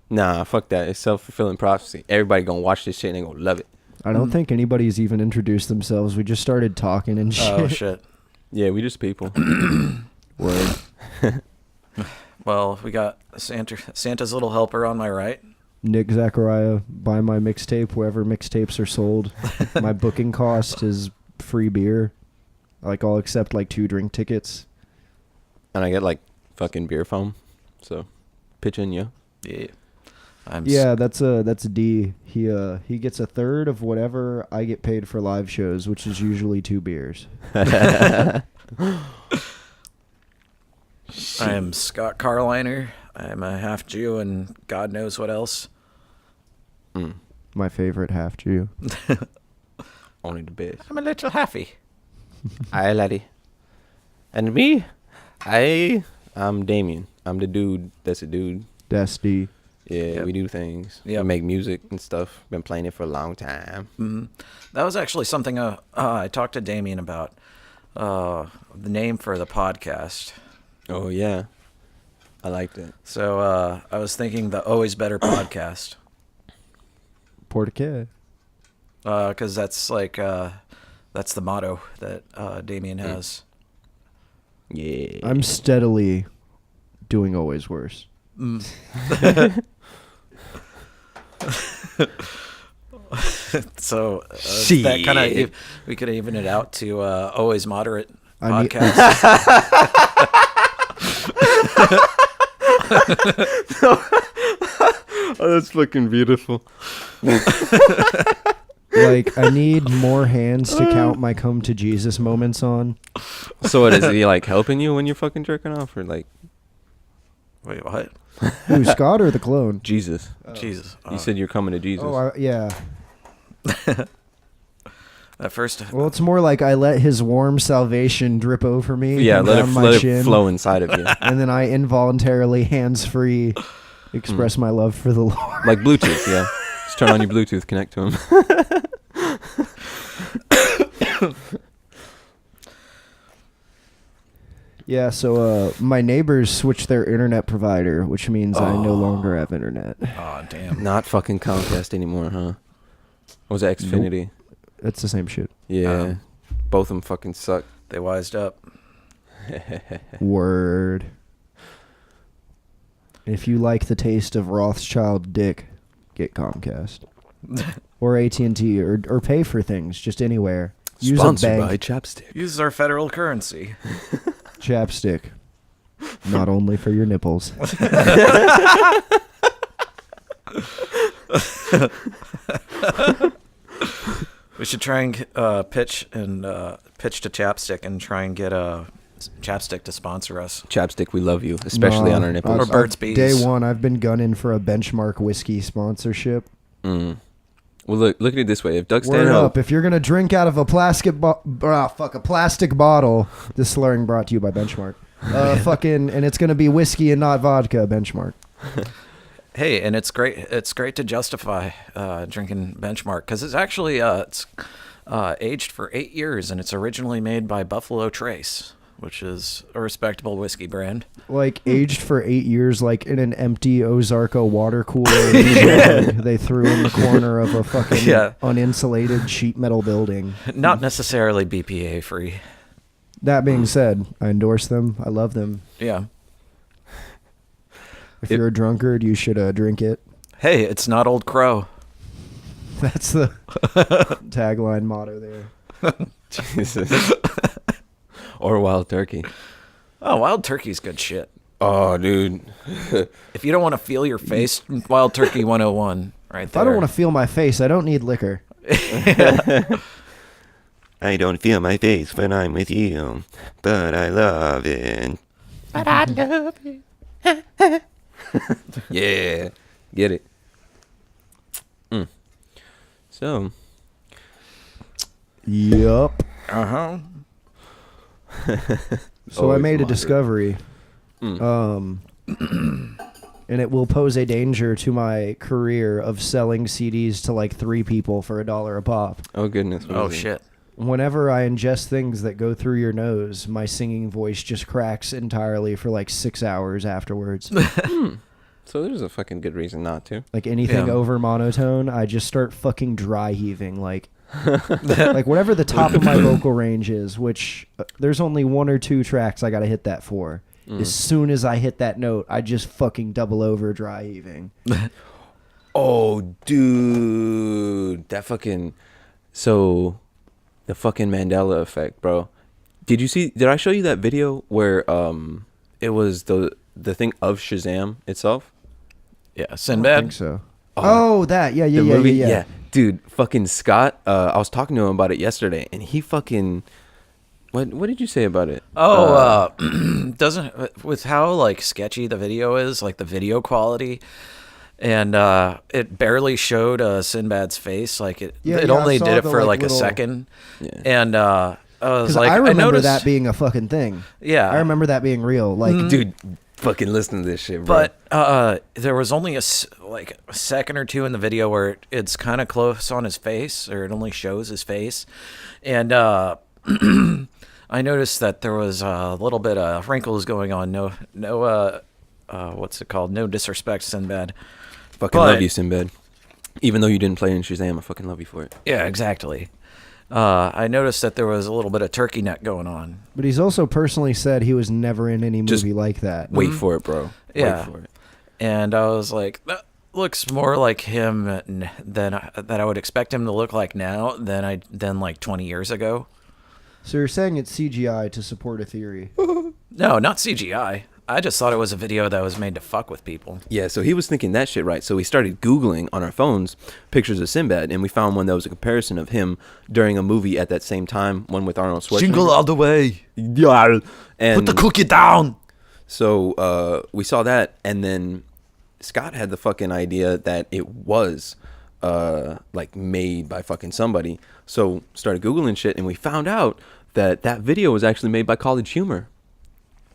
S1: Nah, fuck that. It's self-fulfilling prophecy. Everybody gonna watch this shit and they gonna love it.
S3: I don't think anybody's even introduced themselves. We just started talking and shit.
S2: Oh, shit.
S1: Yeah, we just people.
S3: Word.
S2: Well, we got Santa's little helper on my right.
S3: Nick Zaccaria, buy my mixtape wherever mixtapes are sold. My booking cost is free beer. Like, I'll accept like 2 drink tickets.
S1: And I get like fucking beer foam. So, pitch in, yeah.
S2: Yeah.
S3: Yeah, that's a D. He gets a third of whatever I get paid for live shows, which is usually 2 beers.
S2: I am Scott Carliner. I'm a half Jew and God knows what else.
S3: My favorite half Jew.
S1: Only the best.
S2: I'm a little halfy.
S1: Aye, laddie. And me, I'm Damian. I'm the dude that's a dude.
S3: That's D.
S1: Yeah,
S2: Yep.
S1: we do things.
S2: Yep.
S1: We make music and stuff. Been playing it for a long time.
S2: That was actually something I talked to Damian about. The name for the podcast.
S1: Oh, yeah. I liked it.
S2: So I was thinking the Always Better podcast.
S3: Porte.
S2: Because that's like that's the motto that Damian has.
S1: Yeah.
S3: I'm steadily doing always worse.
S2: So that kind of we could even it out to Always Moderate
S3: I need-
S2: podcast.
S1: Oh, that's fucking beautiful.
S3: Like, I need more hands to count my come to Jesus moments on.
S1: So what, is he like helping you when you're fucking jerking off, or like
S2: Wait, what?
S3: Who, Scott or the clone?
S1: Jesus?
S2: Jesus.
S1: You said you're coming to Jesus.
S3: Oh, yeah.
S2: At first,
S3: Well, it's more like I let his warm salvation drip over me.
S1: yeah,
S3: and
S1: let
S3: down my
S1: it
S3: chin,
S1: flow inside of you,
S3: and then I involuntarily, hands-free, express my love for the Lord.
S1: like Bluetooth. Yeah, just turn on your Bluetooth, connect to him.
S3: Yeah, so my neighbors switched their internet provider, which means I no longer have internet.
S2: oh damn.
S1: Not fucking Comcast anymore, huh? Or was it Xfinity?
S3: It's the same shit.
S1: Yeah, both of them fucking suck.
S2: They wised up.
S3: Word. If you like the taste of Rothschild dick, get Comcast. Or AT&T, or pay for things, just anywhere. Use
S1: Sponsored
S3: a
S1: by
S3: bank.
S1: Chapstick.
S2: Uses our federal currency.
S3: Chapstick. Not only for your nipples.
S2: We should try and pitch to Chapstick and try and get Chapstick to sponsor us.
S1: Chapstick, we love you, especially on our nipples.
S2: Or Burt's Bees.
S3: Day one, I've been gunning for a Benchmark whiskey sponsorship.
S1: Well, look at it this way: if Doug
S3: Word
S1: Stanhope,
S3: up! If you're gonna drink out of a plastic plastic bottle, this slurring brought to you by Benchmark. And it's gonna be whiskey and not vodka. Benchmark.
S2: Hey, and it's great. It's great to justify drinking Benchmark because it's actually it's aged for 8 years and it's originally made by Buffalo Trace, which is a respectable whiskey brand.
S3: Like aged for 8 years, like in an empty Ozarka water cooler. They threw in the corner of a fucking uninsulated sheet metal building.
S2: Not necessarily BPA free.
S3: That being said, I endorse them. I love them.
S2: Yeah.
S3: If you're a drunkard, you should drink it.
S2: Hey, it's not Old Crow.
S3: That's the tagline motto there.
S1: Jesus. Or Wild Turkey.
S2: Oh, Wild Turkey's good shit.
S1: Oh, dude.
S2: If you don't want to feel your face, Wild Turkey 101 right
S3: If
S2: there.
S3: I don't want to feel my face, I don't need liquor.
S1: I don't feel my face when I'm with you, but I love it.
S4: But I love it.
S1: Yeah. Get it. So.
S3: Yup.
S2: Uh-huh.
S3: So I
S1: Always
S3: made a
S1: moderate.
S3: discovery. And it will pose a danger to my career of selling CDs to like 3 people for $1 a pop.
S1: Oh, goodness. what
S2: Oh,
S1: is it?
S2: shit.
S3: Whenever I ingest things that go through your nose, my singing voice just cracks entirely for like 6 hours afterwards.
S1: So there's a fucking good reason not to.
S3: Like anything
S2: Yeah.
S3: over monotone, I just start fucking dry heaving. Like whatever the top of my vocal range is, which there's only 1 or 2 tracks I gotta hit that for. As soon as I hit that note, I just fucking double over dry heaving.
S1: Oh, dude. That fucking... So, the fucking Mandela effect, bro. Did I show you that video where it was the thing of Shazam itself?
S2: Yeah,
S3: I don't
S2: Sinbad.
S3: think so. Oh, that. Yeah,
S1: The movie?
S3: yeah.
S1: Dude, fucking Scott, I was talking to him about it yesterday, and he fucking... What did you say about it?
S2: Doesn't with how like sketchy the video is, like the video quality, and it barely showed Sinbad's face. Like it
S3: Yeah,
S2: it
S3: yeah, I
S2: only
S3: saw
S2: did it
S3: the,
S2: for
S3: like,
S2: like a
S3: little-
S2: second,
S1: Yeah.
S2: and I was
S3: Because
S2: like,
S3: I remember
S2: noticed
S3: that being a fucking thing.
S2: Yeah.
S3: I remember that being real. Like,
S1: Dude, fucking listen to this shit, bro.
S2: But there was only a second or two in the video where it's kind of close on his face, or it only shows his face, and I noticed that there was a little bit of wrinkles going on. No, what's it called? No disrespect, Sinbad.
S1: Fucking love you, Sinbad. Even though you didn't play in Shazam, I fucking love you for it.
S2: Yeah, exactly. I noticed that there was a little bit of turkey neck going on.
S3: but he's also personally said he was never in any
S1: Just
S3: movie like that.
S1: Wait for it, bro.
S2: Yeah.
S1: Wait for it.
S2: And I was like, that looks more like him than I would expect him to look like now than like 20 years ago.
S3: So you're saying it's CGI to support a theory?
S2: No, not CGI. I just thought it was a video that was made to fuck with people.
S1: Yeah, so he was thinking that shit right. So we started Googling on our phones pictures of Sinbad, and we found one that was a comparison of him during a movie at that same time, one with Arnold Schwarzenegger.
S2: all the way.
S1: Yeah. And
S2: Put the cookie down.
S1: so we saw that, and then Scott had the fucking idea that it was like made by fucking somebody. So started Googling shit, and we found out that video was actually made by College Humor.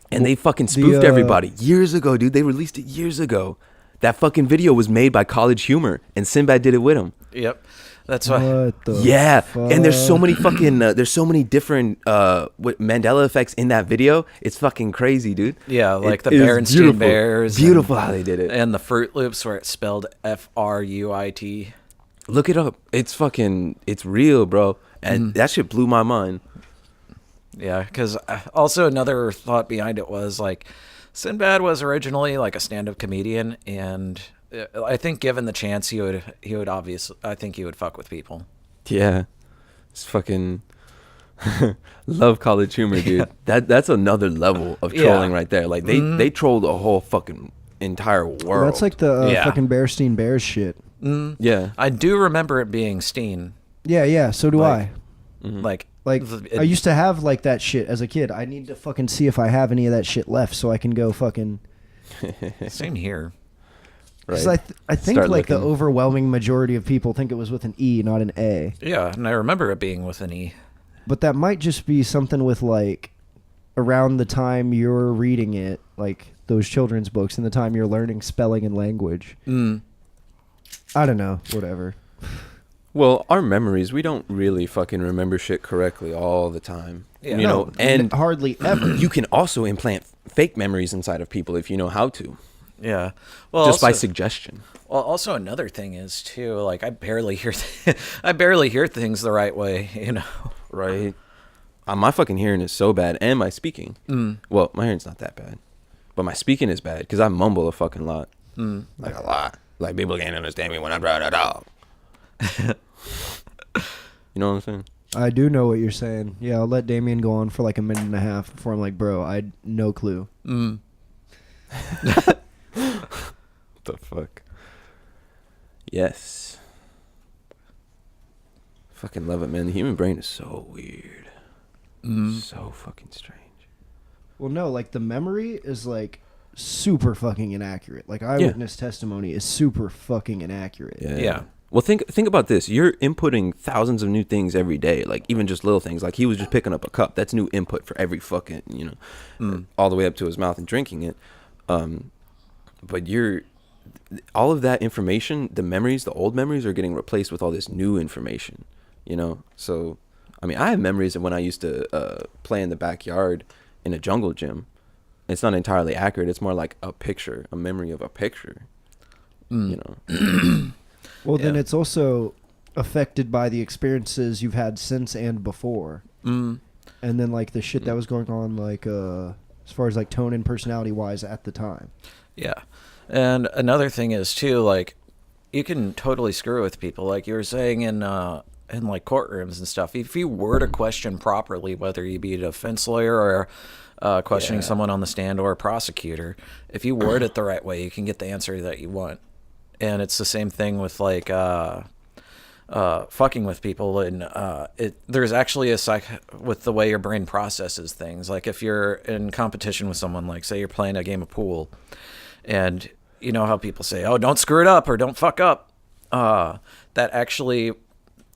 S1: And they fucking spoofed everybody years ago, dude. They released it years ago. That fucking video was made by College Humor, and Sinbad did it with him.
S2: Yep. That's why.
S3: What the
S1: Yeah,
S3: fuck?
S1: and there's so many fucking there's so many different Mandela effects in that video. It's fucking crazy, dude.
S2: Yeah, like the
S1: It is
S2: Berenstain
S1: beautiful.
S2: Bears.
S1: Beautiful how they did it.
S2: And the Fruit Loops where it's spelled Fruit.
S1: Look it up. It's real, bro. And that shit blew my mind.
S2: Yeah, because also another thought behind it was like Sinbad was originally like a stand-up comedian, and I think given the chance, he would obviously, I think he would fuck with people.
S1: Yeah, it's fucking love College Humor, dude. That's another level of trolling right there. Like they trolled a whole fucking entire world.
S3: That's like the
S2: Yeah.
S3: fucking Berenstain Bears shit.
S1: Yeah.
S2: I do remember it being Steen.
S3: Yeah, so do
S2: Like-
S3: I.
S2: Like
S3: I used to have like that shit as a kid. I need to fucking see if I have any of that shit left so I can go fucking...
S2: same here.
S1: Right.
S3: 'Cause I think
S1: Start
S3: like the
S1: looking.
S3: overwhelming majority of people think it was with an E, not an A.
S2: Yeah, and I remember it being with an E.
S3: But that might just be something with like around the time you're reading it, like those children's books, and the time you're learning spelling and language. I don't know, whatever.
S1: Well, our memories, we don't really fucking remember shit correctly all the time.
S2: Yeah.
S1: You know, and
S3: hardly ever.
S1: you can also implant fake memories inside of people if you know how to,
S2: Yeah. Well,
S1: just by
S2: also-
S1: suggestion.
S2: Well, also another thing is too, like I barely hear, I barely hear things the right way. You know.
S1: Right. My fucking hearing is so bad, and my speaking. Well, my hearing's not that bad, but my speaking is bad because I mumble a fucking lot. Like a lot. Like people can't understand me when I'm trying to talk. You know what I'm saying?
S3: I do know what you're saying. Yeah, I'll let Damian go on for like a minute and a half before I'm like, bro, I had no clue.
S1: What the fuck? Yes. Fucking love it, man. The human brain is so weird. So fucking strange.
S3: Well, no, like the memory is like super fucking inaccurate. Like eyewitness testimony is super fucking inaccurate.
S2: Yeah.
S1: Well, think about this. You're inputting thousands of new things every day, like even just little things. Like he was just picking up a cup. That's new input for every fucking, all the way up to his mouth and drinking it. But all of that information, the memories, the old memories are getting replaced with all this new information, So, I mean, I have memories of when I used to play in the backyard in a jungle gym. It's not entirely accurate. It's more like a memory of a picture,
S3: Well, then it's also affected by the experiences you've had since and before. And then like the shit that was going on, like as far as like tone and personality wise at the time.
S2: Yeah. And another thing is too, like you can totally screw with people, like you were saying in like courtrooms and stuff. If you word a question properly, whether you be a defense lawyer or questioning someone on the stand or a prosecutor, if you word it the right way, you can get the answer that you want. And it's the same thing with like fucking with people, and there's actually a with the way your brain processes things. Like if you're in competition with someone, like say you're playing a game of pool, and you know how people say, "Oh, don't screw it up" or "Don't fuck up." That actually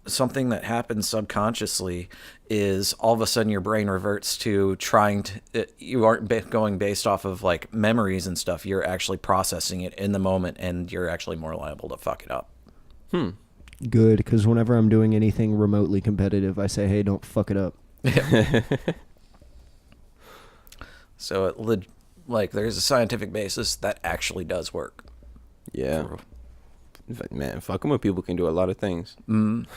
S2: something that happens subconsciously is all of a sudden your brain reverts to trying to. You aren't going based off of like memories and stuff. You're actually processing it in the moment, and you're actually more liable to fuck it up.
S3: Good, because whenever I'm doing anything remotely competitive, I say, hey, don't fuck it up.
S2: So like there's a scientific basis that actually does work.
S1: Yeah. Man, fucking with people can do a lot of things. And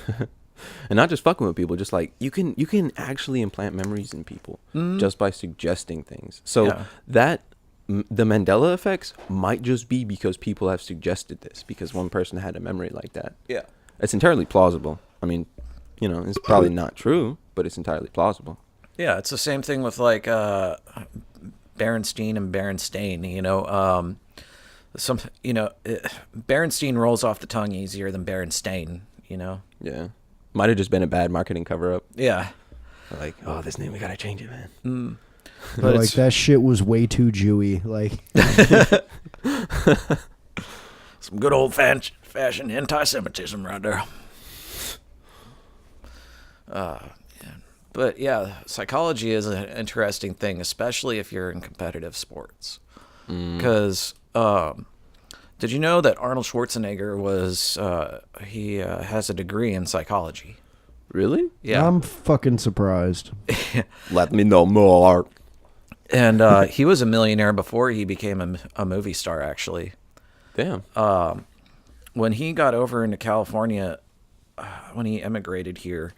S1: not just fucking with people, just like you can actually implant memories in people just by suggesting things. So the Mandela effects might just be because people have suggested this because one person had a memory like that.
S2: Yeah.
S1: It's entirely plausible. I mean, it's probably not true, but it's entirely plausible.
S2: Yeah, it's the same thing with like Berenstein and Berenstain, Berenstein rolls off the tongue easier than Berenstain,
S1: Yeah. Might have just been a bad marketing cover-up.
S2: Yeah.
S1: Like, oh, this name, we gotta change it, man.
S3: But like that shit was way too Jewy. Like
S2: some good old-fashioned anti-Semitism right there. But yeah, psychology is an interesting thing, especially if you're in competitive sports. Because did you know that Arnold Schwarzenegger he has a degree in psychology?
S1: Really?
S2: Yeah.
S3: I'm fucking surprised.
S1: Let me know more.
S2: And he was a millionaire before he became a movie star, actually.
S1: Damn.
S2: When he got over into California, when he emigrated here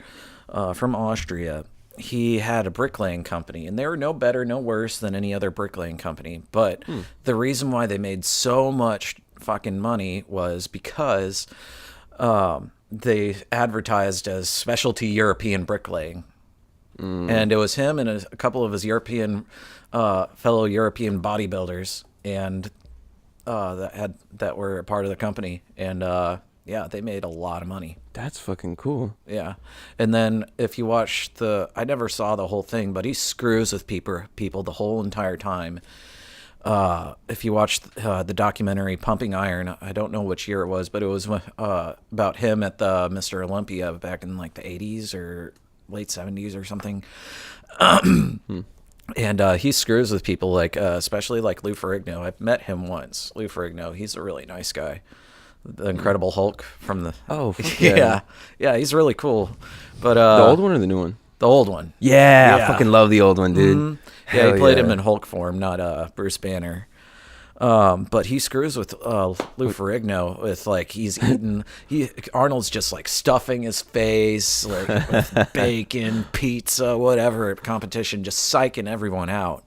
S2: from Austria, he had a bricklaying company, and they were no better, no worse than any other bricklaying company. But the reason why they made so much fucking money was because they advertised as specialty European bricklaying. And it was him and a couple of his fellow European bodybuilders, and that were a part of the company, and they made a lot of money.
S1: That's fucking cool.
S2: Yeah, and then if you watch I never saw the whole thing, but he screws with people the whole entire time. If you watch the documentary Pumping Iron, I don't know which year it was, but it was about him at the Mr. Olympia back in like the 80s or late 70s or something. And he screws with people, like especially like Lou Ferrigno. I've met him once. Lou Ferrigno, he's a really nice guy. the Incredible Hulk from the.
S1: Oh, fuck
S2: yeah, he's really cool. But
S1: the old one or the new one?
S2: The old one.
S1: Yeah,
S2: Yeah.
S1: I fucking love the old one, dude.
S2: Mhm. Yeah,
S1: Hell
S2: he played
S1: yeah.
S2: him in Hulk form, not Bruce Banner. But he screws with Lou Ferrigno with like he's eating. Arnold's just like stuffing his face like with bacon, pizza, whatever at competition, just psyching everyone out.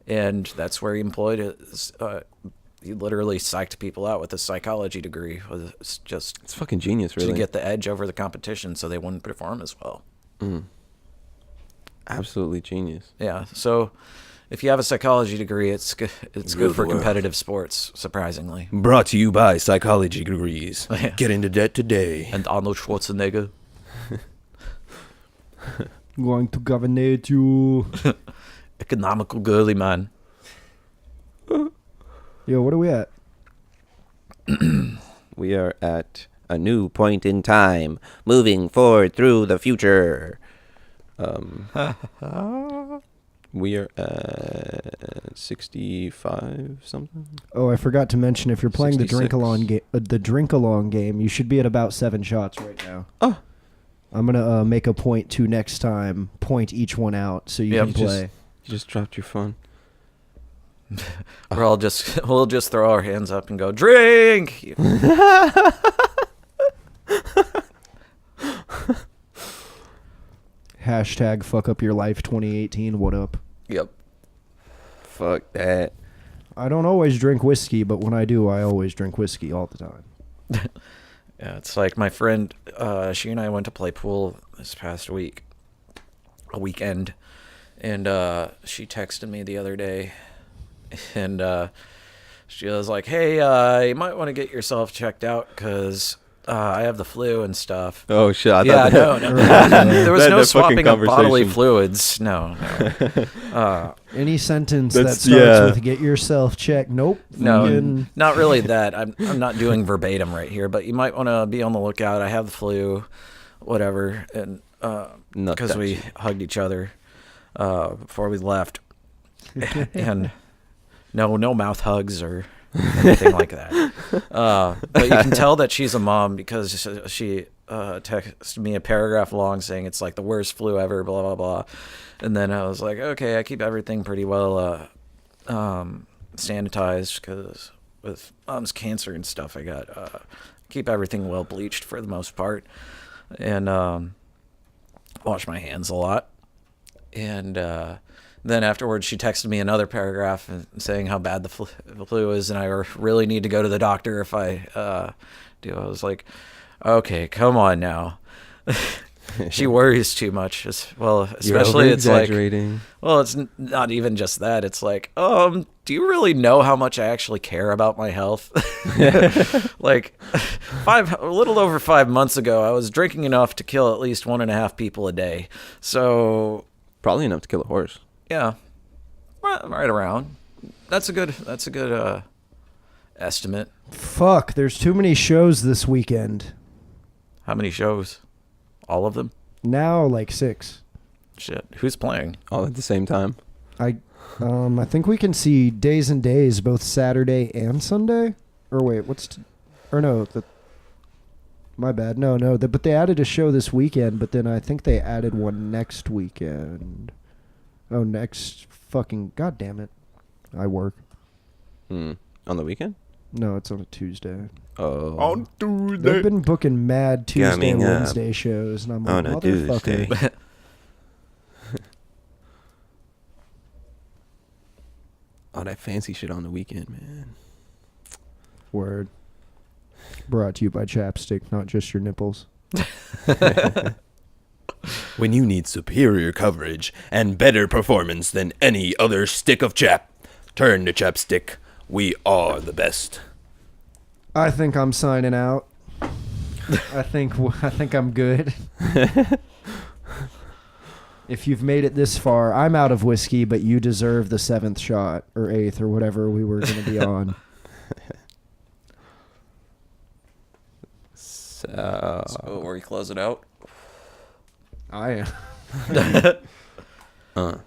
S2: And that's where he employed his. He literally psyched people out with a psychology degree. It's just
S1: It's fucking genius, really.
S2: to get the edge over the competition, so they wouldn't perform as well.
S1: Absolutely genius.
S2: Yeah. So if you have a psychology degree, it's good. It's
S1: Rule
S2: good for
S1: the world.
S2: competitive sports. Surprisingly.
S1: Brought to you by Psychology Degrees.
S2: Yeah.
S1: Get into debt today.
S2: And Arnold Schwarzenegger.
S3: Going to governate you.
S2: Economical girly man.
S3: Yo, what are we at?
S1: We are at a new point in time, moving forward through the future. We are at 65 something.
S3: Oh, I forgot to mention, if you're playing the
S1: 66.
S3: drink along game, you should be at about 7 shots right now.
S1: Oh.
S3: I'm gonna make a point to next time point each one out so you
S2: Yep.
S3: can play.
S1: You just dropped your phone.
S2: We'll just throw our hands up and go drink.
S3: Hashtag fuck up your life 2018. What up?
S2: Yep.
S1: Fuck that.
S3: I don't always drink whiskey, but when I do, I always drink whiskey all the time.
S2: Yeah, it's like my friend. She and I went to play pool this past weekend, and she texted me the other day, and she was like, "Hey, you might want to get yourself checked out because I have the flu and stuff."
S1: Oh shit! I
S2: Yeah,
S1: thought
S2: no.
S1: that-
S2: There was
S1: that-
S2: no
S1: that fucking
S2: swapping of bodily
S1: conversation.
S2: fluids. No.
S3: Any sentence that
S1: That's-
S3: starts
S1: yeah.
S3: with "get yourself checked," nope.
S2: No,
S3: fucking-
S2: not really that. I'm not doing verbatim right here, but you might want to be on the lookout. I have the flu, whatever, and
S1: Not
S2: because
S1: that
S2: we
S1: shit.
S2: hugged each other before we left, and no mouth hugs or anything like that. But you can tell that she's a mom because she texted me a paragraph long saying it's like the worst flu ever, blah blah blah. And then I was like, okay, I keep everything pretty well sanitized because with mom's cancer and stuff, I got keep everything well bleached for the most part, and wash my hands a lot. And then afterwards, she texted me another paragraph saying how bad the flu is, and I really need to go to the doctor if I do. I was like, okay, come on now. She worries too much. Well, especially it's like,
S1: exaggerating.
S2: well, it's not even just that. It's like, do you really know how much I actually care about my health? Like, a little over 5 months ago, I was drinking enough to kill at least 1.5 people a day. So,
S1: Probably enough to kill a horse.
S2: yeah, right around. That's a good estimate.
S3: Fuck, there's too many shows this weekend.
S2: How many shows? All of them?
S3: Now, like 6.
S2: Shit. Who's playing?
S1: All at the same time.
S3: I think we can see Days and Days both Saturday and Sunday. Or wait, my bad. No, but they added a show this weekend, but then I think they added one next weekend. Oh, next fucking god damn it. I work.
S1: On the weekend?
S3: No, it's on a Tuesday.
S1: Oh.
S3: They've been booking mad Tuesday
S1: Coming
S3: and
S1: up
S3: Wednesday shows, and I'm like,
S1: on a
S3: motherfucker.
S1: Tuesday. All that fancy shit on the weekend, man.
S3: Word. Brought to you by Chapstick, not just your nipples.
S1: When you need superior coverage and better performance than any other stick of chap, turn to Chapstick. We are the best.
S3: I think I'm signing out. I think I'm good. If you've made it this far, I'm out of whiskey, but you deserve the 7th shot or 8th or whatever we were going to be on.
S1: So,
S2: Where we close it out?
S3: I am.
S2: Well,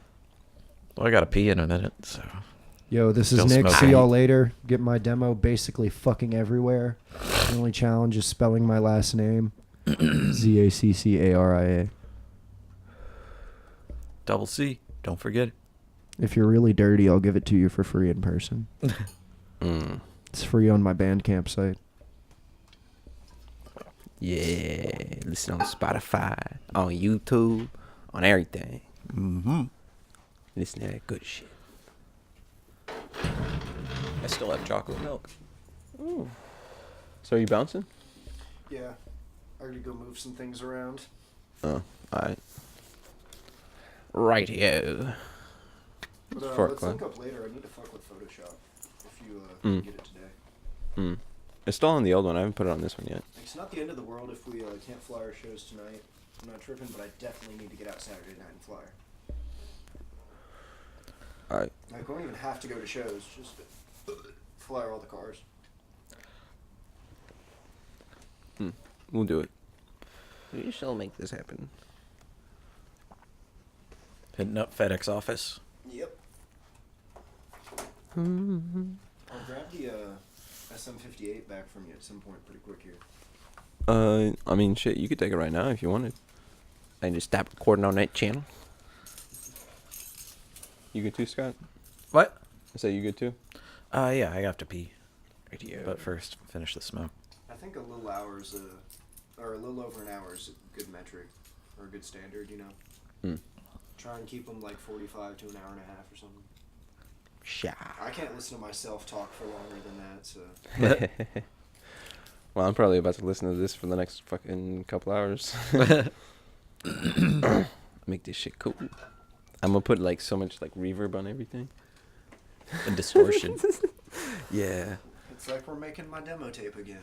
S2: I gotta pee in a minute, so.
S3: Yo, this is
S2: Still
S3: Nick.
S2: smoking.
S3: See y'all later. Get my demo basically fucking everywhere. The only challenge is spelling my last name. Zaccaria.
S2: Double C. Don't forget it.
S3: If you're really dirty, I'll give it to you for free in person.
S1: Mm.
S3: It's free on my Bandcamp site.
S1: Yeah, listen on Spotify, on YouTube, on everything.
S2: Mm-hmm.
S1: Listen to that good shit. I still have chocolate milk. Ooh. So are you bouncing?
S3: Yeah. I already go move some things around.
S1: Oh, alright. Rightio.
S3: But,
S1: Fuck,
S3: let's
S1: man.
S3: link up later. I need to fuck with Photoshop. If you
S1: Mm.
S3: get it today.
S1: Hmm. It's still on the old one. I haven't put it on this one yet.
S3: It's not the end of the world if we can't fly our shows tonight. I'm not tripping, but I definitely need to get out Saturday night and fly.
S1: Alright.
S3: Like, we don't even have to go to shows. Just fly all the cars.
S1: We'll do it. We shall make this happen.
S2: Hitting up FedEx office.
S3: Yep. I'll grab the SM58 back from you at some point pretty quick here.
S1: I mean, shit, you could take it right now if you wanted. I can just stop recording on that channel. You good too, Scott?
S2: What?
S1: I say you good too?
S2: Yeah, I have to pee.
S1: Radio.
S2: But first, finish the smoke.
S3: I think a little hour's or a little over an hour is a good metric or a good standard, you know.
S1: Hmm.
S3: Try and keep them like 45 to an hour and a half or something.
S1: Sha.
S3: I can't listen to myself talk for longer than that, so.
S1: Well, I'm probably about to listen to this for the next fucking couple hours. Make this shit cool. I'm gonna put like so much like reverb on everything.
S2: And distortion.
S1: Yeah.
S3: It's like we're making my demo tape again.